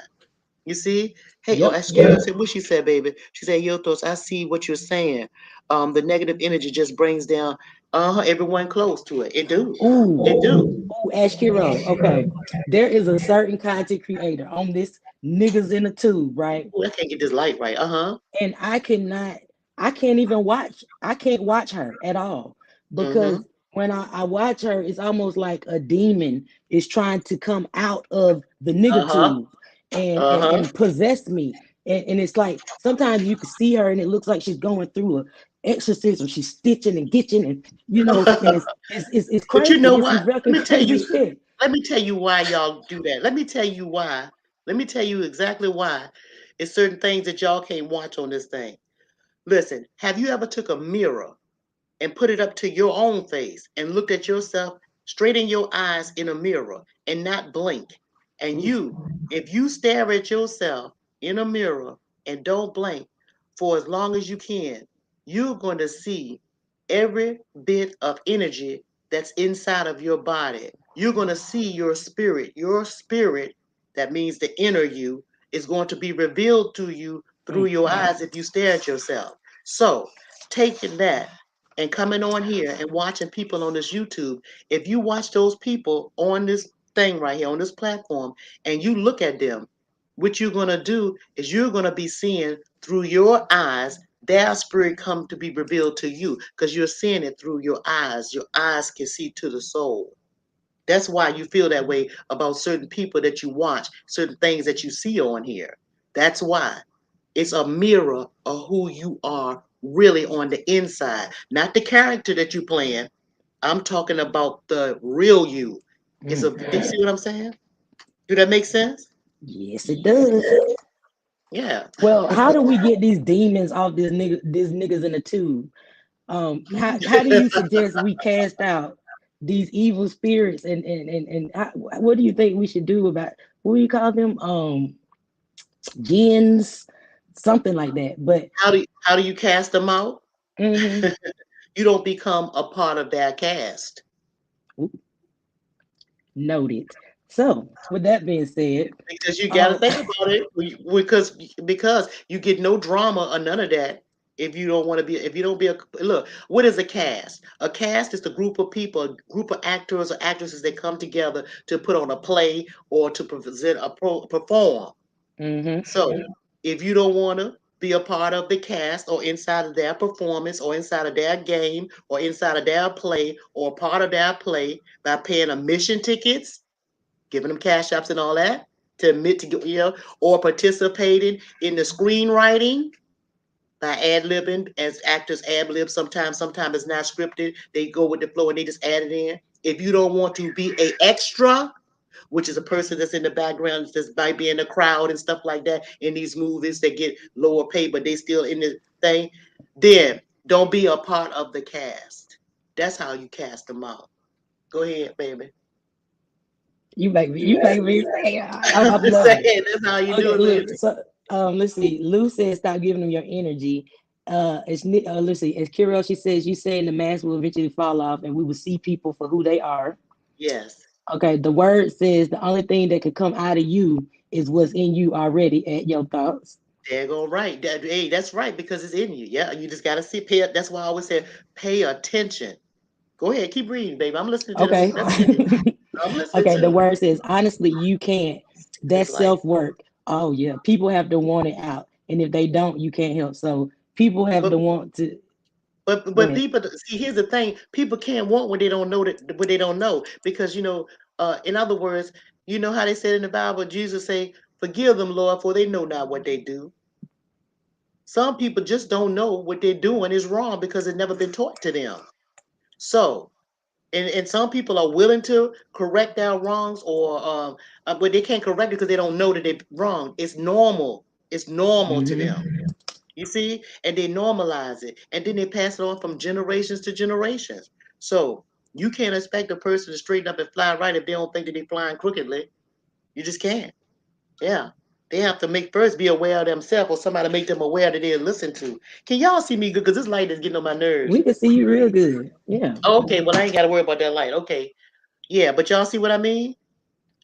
You see? Hey, oh, Yep. Ashkira said what she said, baby. She said, Yotos, I see what you're saying. The negative energy just brings down everyone close to it. It do. Ooh. It do. Ooh, Ash Kiro. Okay. There is a certain content creator on this niggas in the tube, right? Ooh, I can't get this light right. Uh-huh. And I can't even I can't watch her at all, Mm-hmm. because when I watch her, it's almost like a demon is trying to come out of the nigga Uh-huh. tube Uh-huh. and possess me. And it's like sometimes you can see her and it looks like she's going through a exorcism. She's stitching and gitching, and and it's But you crazy. know It's some what? fucking crazy shit. Let me tell you why y'all do that. Let me tell you why. Let me tell you exactly why. It's certain things that y'all can't watch on this thing. Listen, have you ever took a mirror and put it up to your own face and looked at yourself straight in your eyes in a mirror and not blink? And Ooh. if you stare at yourself in a mirror and don't blink for as long as you can, you're going to see every bit of energy that's inside of your body. You're going to see your spirit. Your spirit, that means the inner you, is going to be revealed to you through Mm. your eyes if you stare at yourself. So, taking that and coming on here and watching people on this YouTube, if you watch those people on this thing right here, on this platform, and you look at them, what you're going to do is you're going to be seeing through your eyes their spirit come to be revealed to you because you're seeing it through your eyes. Your eyes can see to the soul. That's why you feel that way about certain people that you watch, certain things that you see on here. That's why. It's a mirror of who you are really on the inside, not the character that you're playing. I'm talking about the real you. Mm. Do you see what I'm saying? Do that make sense? Yes, it does. Yeah. Well, how do we get these demons off these niggas in the tube? How do you suggest we cast out these evil spirits, and what do you think we should do about, what do you call them? Jinns, something like that. But How do you cast them out? mhm. You don't become a part of that cast. Ooh, noted. So, with that being said, Because you got to um, think about it, because you get no drama or none of that if you don't want to be, if you don't be a look. What is a cast? A cast is the group of people, a group of actors or actresses that come together to put on a play or to present perform. mhm. So if you don't want to be a part of the cast or inside of their performance or inside of their game or inside of their play or part of their play by paying admission tickets, giving them cash apps and all that to admit to or participating in the screenwriting by ad libbing, as actors ad lib sometimes it's not scripted. They go with the flow and they just add it in. If you don't want to be a extra, which is a person that's in the background, that's might be in the crowd and stuff like that in these movies that get lower pay, but they still in the thing, then don't be a part of the cast. That's how you cast them out. Go ahead, baby. You make me say, I'm I'm loving it. saying that's how you do Okay, it, look. baby. So, let's see. Lou says, "Stop giving them your energy." Let's see. As Kirill, she says, "You saying the mask will eventually fall off, and we will see people for who they are." Yes. Okay. The word says the only thing that could come out of you is what's in you already. At your thoughts. There go right. Hey, that's right because it's in you. Yeah, you just gotta see. Pay. That's why I always say pay attention. Go ahead, keep reading, baby. I'm listening to Okay. them. That's in you. I'm listening Okay. The to. word says, honestly, you can't. It's That's like, self work. Oh yeah. People have to want it out, and if they don't, you can't help. So people have but to want to. Go but ahead. people see. Here's the thing: people can't want what they don't know that what they don't know because in other words, you know how they said in the Bible, Jesus say, "Forgive them, Lord, for they know not what they do." Some people just don't know what they're doing is wrong because it's never been taught to them. So and some people are willing to correct their wrongs but they can't correct it because they don't know that they're wrong. It's normal to them, Hmm. you see, and they normalize it and then they pass it on from generations to generations. So you can't expect a person to straighten up and fly right if they don't think that they're flying crookedly. You just can't. Yeah, they have to make first be aware of themselves or somebody make them aware that they're listened to. Can y'all see me good because this light is getting on my nerves? We can see you real good. Yeah. Okay, well I ain't got to worry about that light. Okay. Yeah, but y'all see what I mean?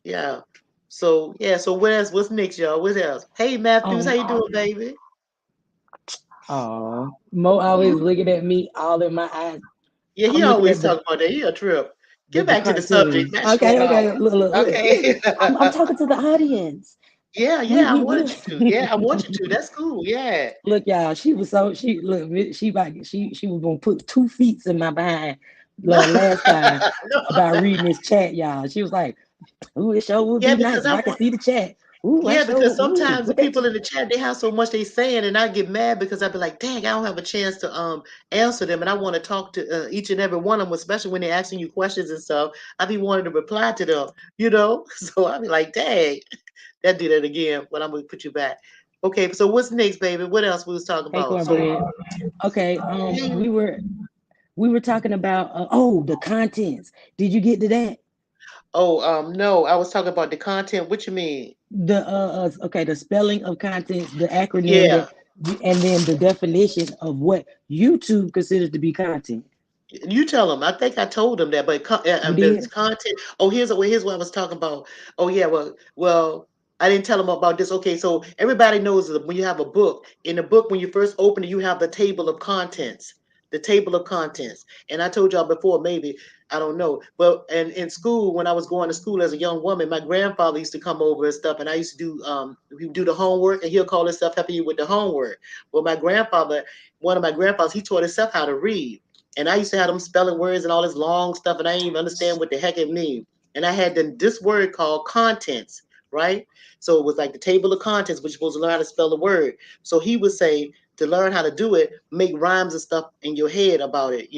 Yeah. So yeah, so what's next, y'all? What else? Hey Matthews, how Um. you doing, baby? Oh, Mo always looking at me, all in my eyes. Yeah, he I'm looking always at talk about that. He a trip. Get the back to the subject. cartoons. Not Okay. showing off. Okay. Look. Okay. I'm talking to the audience. Yeah, We yeah, I we wanted you to. Yeah, I want you we. to. That's cool. Yeah. Look, y'all. She was gonna put 2 feet in my behind No. last time about No. reading this chat, y'all. She was like, "Ooh, it sure would Yeah, be nice because if I I could want see the chat." Ooh, I yeah, sure. because Ooh, sometimes the put that. people in the chat they have so much they saying, and I get mad because I be like, dang, I don't have a chance to answer them, and I want to talk to each and every one of them, especially when they're asking you questions and stuff. I be wanting to reply to them, you know. So I be like, dang, that did it again. But I'm gonna put you back. Okay, so what's next, baby? What else we was talking Hey, about? So cornbread. Okay. yeah. We were talking about the contents. Did you get to that? Oh no, I was talking about the content. What you mean? Okay, the spelling of contents, the acronym Yeah. that, and then the definition of what YouTube considers to be content. You tell them. I think I told them that, but You the did? content. Oh, here's what I was talking about. Oh yeah, well, I didn't tell them about this. Okay, so everybody knows that when you have a book, in the book when you first open it, you have the table of contents. The table of contents. And I told y'all before, maybe I don't know, but and in school when I was going to school as a young woman, my grandfather used to come over and stuff, and I used to do we would do the homework, and he'll call himself helping you with the homework. Well, my grandfather, one of my grandfathers, he taught himself how to read. And I used to have them spelling words and all this long stuff, and I didn't even understand what the heck it means. And I had this word called contents, right? So it was like the table of contents, which you're supposed to learn how to spell the word. So he would say to learn how to do it, make rhymes and stuff in your head about it,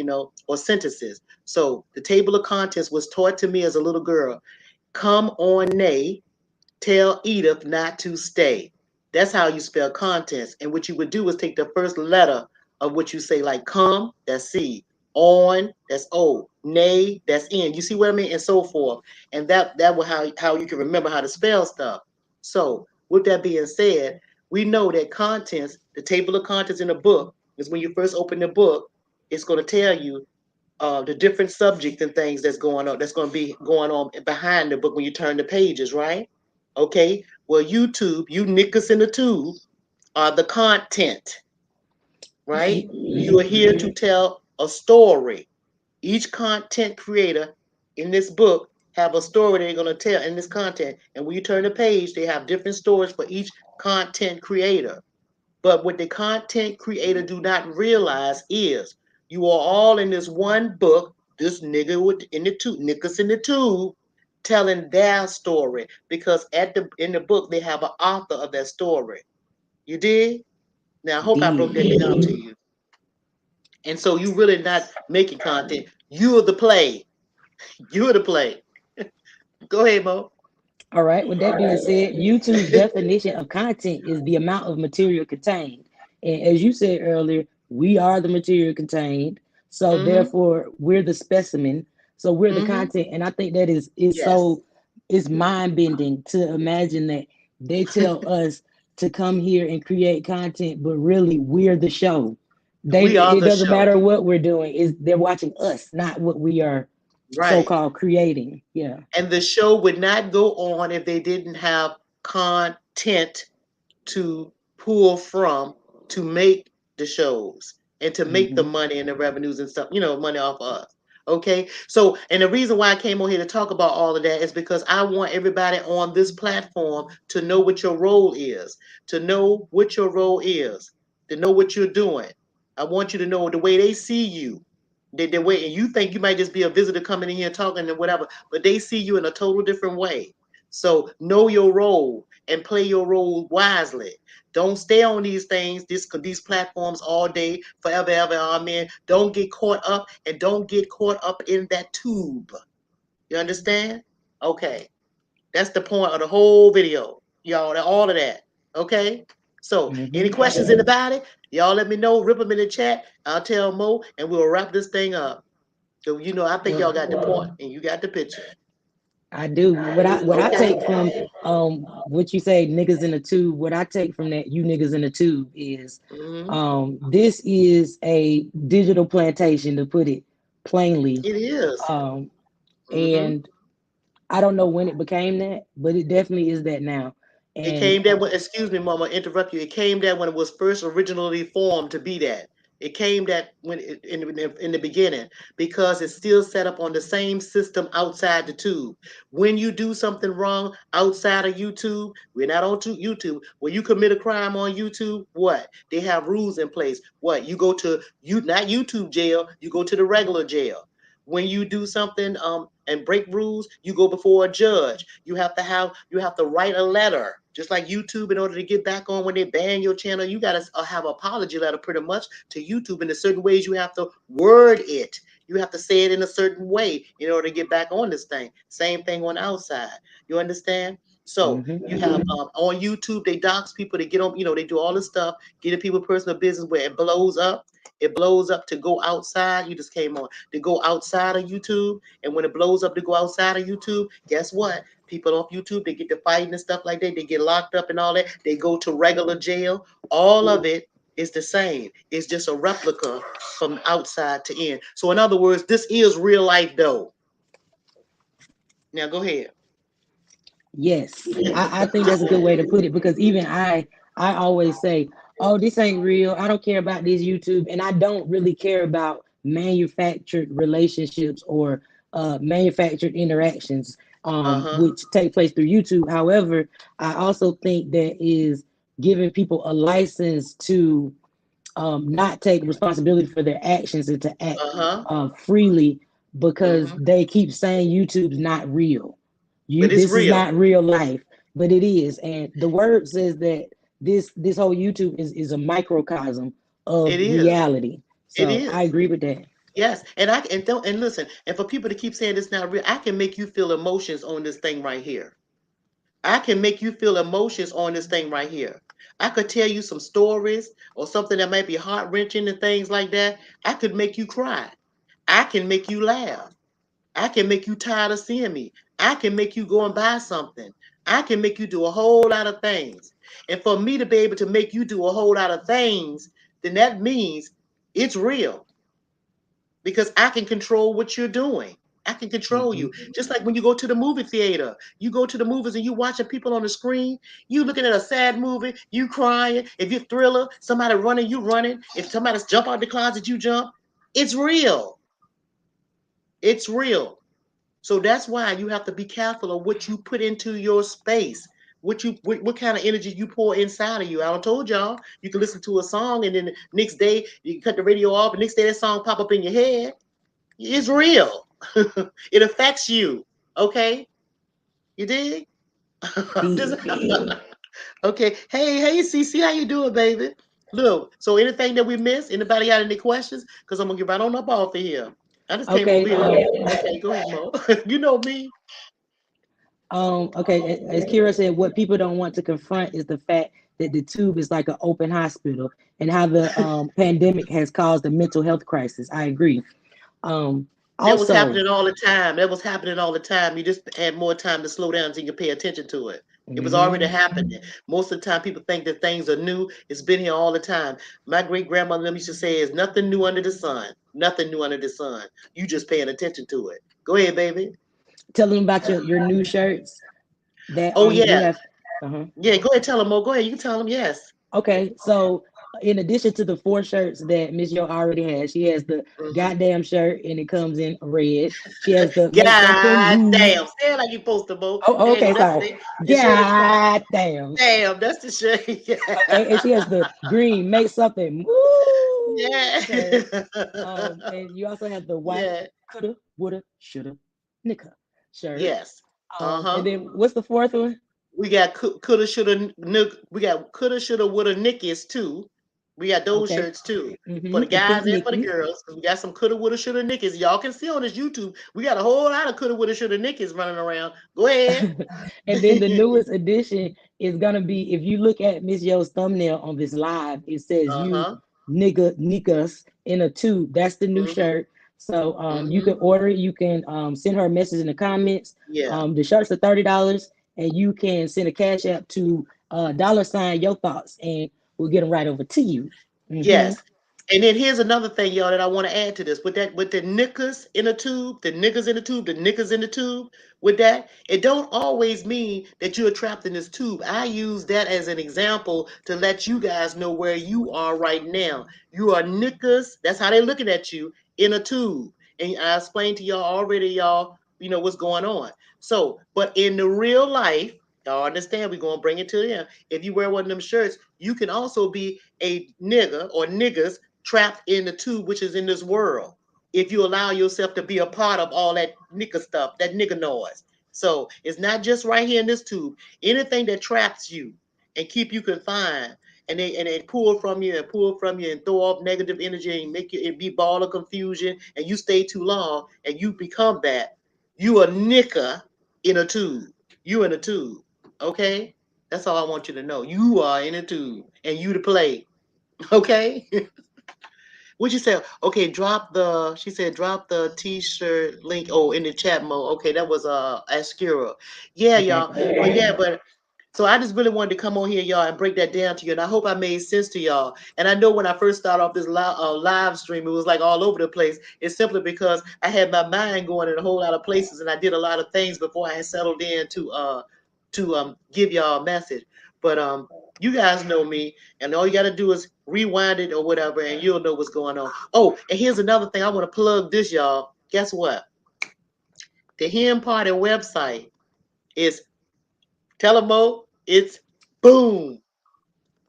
or sentences. So the table of contents was taught to me as a little girl. Come on, nay, tell Edith not to stay. That's how you spell contents. And what you would do is take the first letter of what you say, like come, that's C, on, that's O, nay, that's N. You see what I mean? And so forth. And that will how you can remember how to spell stuff. So with that being said, we know that contents, the table of contents in a book, is when you first open the book, it's going to tell you the different subjects and things that's going on, that's going to be going on behind the book when you turn the pages, right? Okay. Well, YouTube, you Negus in a Tube, are the content, right? You are here to tell a story. Each content creator in this book have a story they're going to tell in this content. And when you turn the page, they have different stories for each content creator. But what the content creator do not realize is you are all in this one book, this nigga in the tube, niggas in the tube, telling their story. Because in the book they have an author of that story. You did? Now I hope I broke that down to Did. you. And so you really not making content. You're the play. You're the play. Go ahead, Mo. All right. With that being said, YouTube's definition of content is the amount of material contained. And as you said earlier, we are the material contained. So Mm-hmm. therefore, we're the specimen. So we're the Mm-hmm. content. And I think that is Yes. so it's mind bending to imagine that they tell us to come here and create content, but really we're the show. They We are it the doesn't show. matter what we're doing, is they're watching us, not what we are Right. so-called creating. Yeah. And the show would not go on if they didn't have content to pull from to make the shows and to make the Hmm. money and the revenues and stuff, money off of us. Okay. So, and the reason why I came on here to talk about all of that is because I want everybody on this platform to know what your role is, to know what your role is, to know what you're doing. I want you to know the way they see you. They wait, and you think you might just be a visitor coming in here talking and whatever, but they see you in a total different way. So know your role and play your role wisely. Don't stay on these things, these platforms all day, forever, ever, amen. Don't get caught up and don't get caught up in that tube. You understand? Okay. That's the point of the whole video. Y'all, all of that. Okay? So, any Hmm. questions in about it? Y'all let me know. Rip them in the chat. I'll tell Mo, and we'll wrap this thing up. So, I think y'all Well, got the point, and you got the picture. I do. What I take Okay? from what you say, niggas in a tube, what I take from that, you niggas in a tube, is Mm-hmm. this is a digital plantation, to put it plainly. It is. Um Mm-hmm. and I don't know when it became that, but it definitely is that now. It And came that when, excuse me, Mama, interrupt you. It came that when it was first originally formed to be that. It came that when in the beginning because it's still set up on the same system outside the tube. When you do something wrong outside of YouTube, we're not on YouTube. When you commit a crime on YouTube, what? They have rules in place. What? You go to not YouTube jail, you go to the regular jail. When you do something and break rules, you go before a judge. You have to write a letter, just like YouTube, in order to get back on when they ban your channel. You got to have an apology letter pretty much to YouTube. In a certain ways, you have to word it. You have to say it in a certain way in order to get back on this thing. Same thing on the outside. You understand? So mhm, you have on YouTube, they dox people. They get on, they do all this stuff, getting people personal business where it blows up. It blows up to go outside. You just came on to go outside of YouTube. And when it blows up to go outside of YouTube, guess what? People off YouTube, they get to fighting and stuff like that. They get locked up and all that. They go to regular jail. All of it is the same. It's just a replica from outside to in. So in other words, this is real life though. Now go ahead. yes, I think that's a good way to put it, because even I always say, oh, this ain't real. I don't care about this YouTube, and I don't really care about manufactured relationships or manufactured interactions, Uh-huh. which take place through YouTube. However, I also think that is giving people a license to not take responsibility for their actions and to act Uh-huh. freely, because Mm-hmm. they keep saying YouTube's not real. But it's This is real. not real life, but it is. And the word says that this whole YouTube is a microcosm of It is. reality. It So I is. agree with that. Yes. And listen, and for people to keep saying it's not real, I can make you feel emotions on this thing right here. I can make you feel emotions on this thing right here. I could tell you some stories or something that might be heart wrenching and things like that. I could make you cry. I can make you laugh. I can make you tired of seeing me. I can make you go and buy something. I can make you do a whole lot of things. And for me to be able to make you do a whole lot of things, then that means it's real because I can control what you're doing. I can control Hmm. you. Just like when you go to the movie theater, you go to the movies and you watching people on the screen, you looking at a sad movie, you crying. If you're thriller, somebody running, you running. If somebody's jump out the closet, you jump. It's real. It's real. So that's why you have to be careful of what you put into your space. What kind of energy you pour inside of you. I told y'all you can listen to a song and then the next day you can cut the radio off and next day that song pop up in your head. It's real. It affects you. Okay? You dig? Just- Deep. okay. Hey, CC, how you doing, baby? Look, so anything that we missed? Anybody got any questions? Because I'm gonna get right on up off of here. I just came over Okay. here. Okay, go ahead, Mo. You know me. Okay, as Kira said, what people don't want to confront is the fact that the tube is like an open hospital and how the pandemic has caused a mental health crisis. I agree. Um, That was also, happening all the time. That was happening all the time. You just had more time to slow down so you can pay attention to it. It was already mhm, happening. Most of the time, people think that things are new. It's been here all the time. My great grandmother used to say, "Is nothing new under the sun. Nothing new under the sun. You just paying attention to it." Go ahead, baby. tell them about your new shirts that Oh you yeah, have. Uh-huh. yeah. Go ahead, tell them more. Go ahead. You can tell them yes. Okay, so in addition to the four shirts that Miss Yo already has, she has the Mhm. goddamn shirt and it comes in red. She has the make something God move. damn. Say it like you supposed to, Mo. Oh, They ain't okay, sorry. listening. The shirt is called God damn. Damn. That's the shirt. Okay, and she has the green make something move Yeah. shirt. Yeah. And you also have the white Yeah. coulda, woulda, shoulda, nicka shirt. Yes. And Uh-huh. then what's the fourth one? We got coulda, shoulda, we got coulda, shoulda, woulda, nickies too. We got those Okay. shirts too. For the Mm-hmm. The guys pink and for the Nickies. girls. We got some coulda, woulda, shoulda, nickies. Y'all can see on this YouTube. We got a whole lot of coulda, woulda, shoulda, nickies running around. Go ahead. And then the newest addition is gonna be if you look at Miss Yo's thumbnail on this live, it says you Uh-huh. niggas in a tube. That's the new Mm-hmm. shirt. So you can Mm-hmm. order it. You can send her a message in the comments. Yeah. The shirts are $30, and you can send a cash app to dollar sign your thoughts, and we'll get them right over to you. Hmm. Yes. And then here's another thing, y'all, that I want to add to this. With the knickers in a tube, the niggas in the tube, the knickers in the tube, with that, it don't always mean that you're trapped in this tube. I use that as an example to let you guys know where you are right now. You are knickers, that's how they're looking at you, in a tube. And I explained to y'all already, y'all, what's going on. So, but in the real life, y'all understand, we're gonna bring it to them. If you wear one of them shirts, you can also be a nigger or niggers trapped in the tube, which is in this world. If you allow yourself to be a part of all that nigger stuff, that nigger noise. So it's not just right here in this tube. Anything that traps you and keep you confined, and they pull from you and pull from you and throw off negative energy and make you it be ball of confusion, and you stay too long and you become that. You a nicker in a tube. You in a tube. Okay? That's all I want you to know. You are in a tube and you to play. Okay? What'd you say? Okay, she said drop the t-shirt link. Oh, in the chat mode. Okay, that was Askira. Yeah, Okay. y'all. But yeah, but so I just really wanted to come on here, y'all, and break that down to you. And I hope I made sense to y'all. And I know when I first started off this live stream, it was like all over the place. It's simply because I had my mind going in a whole lot of places, and I did a lot of things before I had settled in to give y'all a message. But you guys know me, and all you got to do is rewind it or whatever, and you'll know what's going on. Oh, and here's another thing I want to plug this, y'all. Guess what? The Hen Party website is Telemo. It's boom.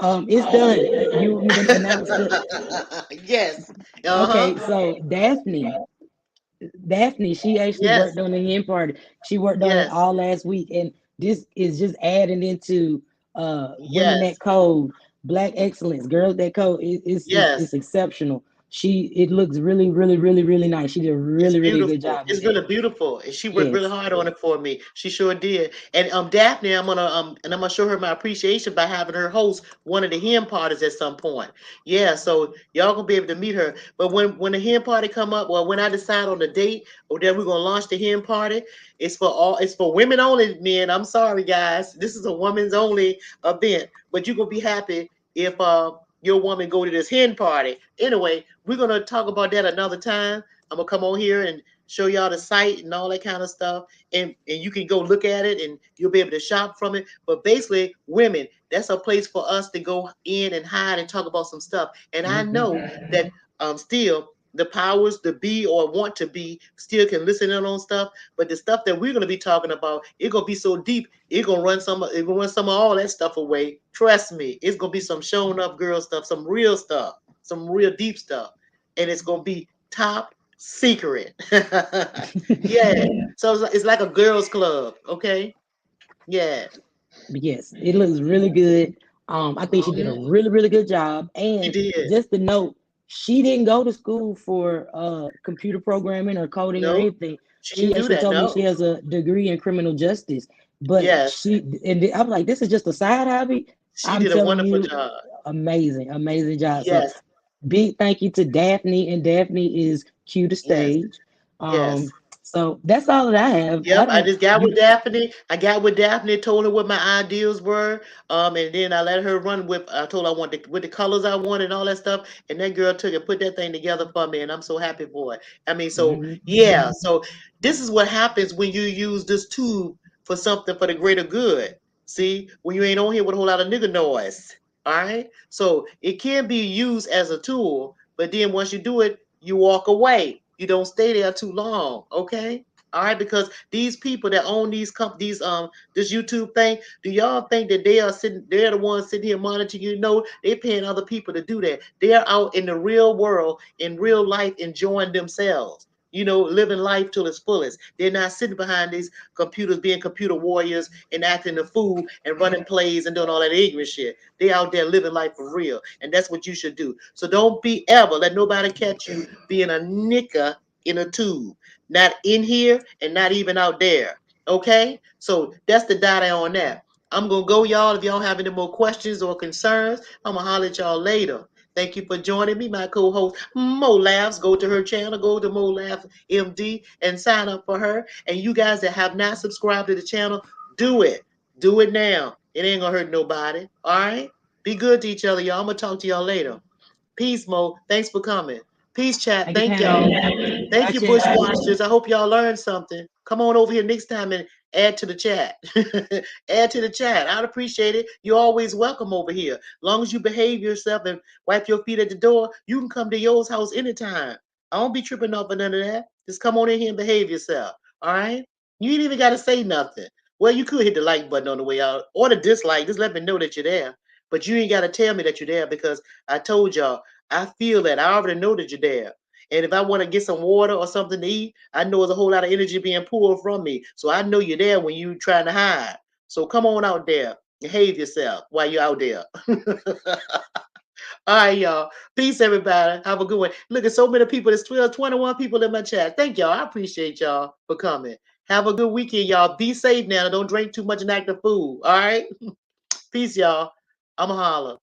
It's done. You announced the. Yes. Uh-huh. Okay, so Daphne, she actually Yes. worked on the hen party. She worked on it Yes. all last week, and this is just adding into women Yes. that code, black excellence, girls that code. It's Yes. exceptional. It looks really, really, really, really nice. She did a It's really, really good beautiful. job It's with that. really beautiful. And she worked really Yes. hard on it for me. She sure did. And Daphne, I'm gonna show her my appreciation by having her host one of the hen parties at some point. Yeah, so y'all gonna be able to meet her. But when the hen party come up, well, when I decide on the date or then we're gonna launch the hen party, it's for women only, men. I'm sorry, guys. This is a women's only event. But you're gonna be happy if your woman go to this hen party. Anyway, we're gonna talk about that another time. I'm gonna come on here and show y'all the site and all that kind of stuff, and you can go look at it and you'll be able to shop from it. But basically, women, that's a place for us to go in and hide and talk about some stuff. And I Hmm. know that still the powers to be or want to be still can listen in on stuff, but the stuff that we're gonna be talking about, it's gonna be so deep, it gonna run some of all that stuff away. Trust me, it's gonna be some showing up girl stuff, some real stuff, some real deep stuff, and it's gonna be top secret. Yeah. So it's like a girls' club. Okay. Yeah. Yes, it looks really good. I think she did a Hmm. really, really good job. She And did. just to note, she didn't go to school for computer programming or coding or No, anything. she She didn't do actually that. told me she No. has a degree in criminal justice. But Yes, I'm like, this is just a side hobby. she I'm did a telling wonderful you, job. amazing, amazing job. So Yes, big thank you to Daphne, and Daphne is cue to yes, stage. yes. So that's all that I have. I Yep, I don't just got with you Daphne. I got with Daphne, told her what my ideas were. And then I let her run with. I told her I want with the colors I want and all that stuff. And that girl took and put that thing together for me, and I'm so happy for it. I mean, so mhm. yeah. So this is what happens when you use this tube for something for the greater good. See, when you ain't on here with a whole lot of nigga noise. All right. So it can be used as a tool, but then once you do it, you walk away. You don't stay there too long. Okay. All right, because these people that own these this YouTube thing, do y'all think that they're the ones sitting here monitoring you? No, they're paying other people to do that. They're out in the real world, in real life, enjoying themselves. Living life to its fullest. They're not sitting behind these computers being computer warriors and acting a fool and running plays and doing all that ignorant shit. They out there living life for real. And that's what you should do. So don't be ever let nobody catch you being a nicker in a tube. Not in here and not even out there. Okay? So that's the data on that. I'm going to go, y'all. If y'all have any more questions or concerns, I'm going to holler at y'all later. Thank you for joining me, my co-host Mo Laughs. Go to her channel, go to Mo Laughs MD and sign up for her. And you guys that have not subscribed to the channel, do it. Do it now. It ain't gonna hurt nobody. All right? Be good to each other, y'all. I'm gonna talk to y'all later. Peace, Mo. Thanks for coming. Peace, chat. Thank you, Thank y'all. Pam. Thank you, Gotcha. Bushwashers. I hope y'all learned something. Come on over here next time and add to the chat. Add to the chat. I'd appreciate it. You're always welcome over here. As long as you behave yourself and wipe your feet at the door, you can come to yours house anytime. I don't be tripping off of none of that. Just come on in here and behave yourself. All right? You ain't even got to say nothing. Well, you could hit the like button on the way out or the dislike. Just let me know that you're there. But you ain't got to tell me that you're there because I told y'all, I feel that. I already know that you're there. And if I want to get some water or something to eat, I know there's a whole lot of energy being pulled from me. So I know you're there when you're trying to hide. So come on out there. Behave yourself while you're out there. All right, y'all. Peace, everybody. Have a good one. Look at so many people. There's 12, 21 people in my chat. Thank y'all. I appreciate y'all for coming. Have a good weekend, y'all. Be safe now. Don't drink too much and act a fool. All right? Peace, y'all. I'm a holler.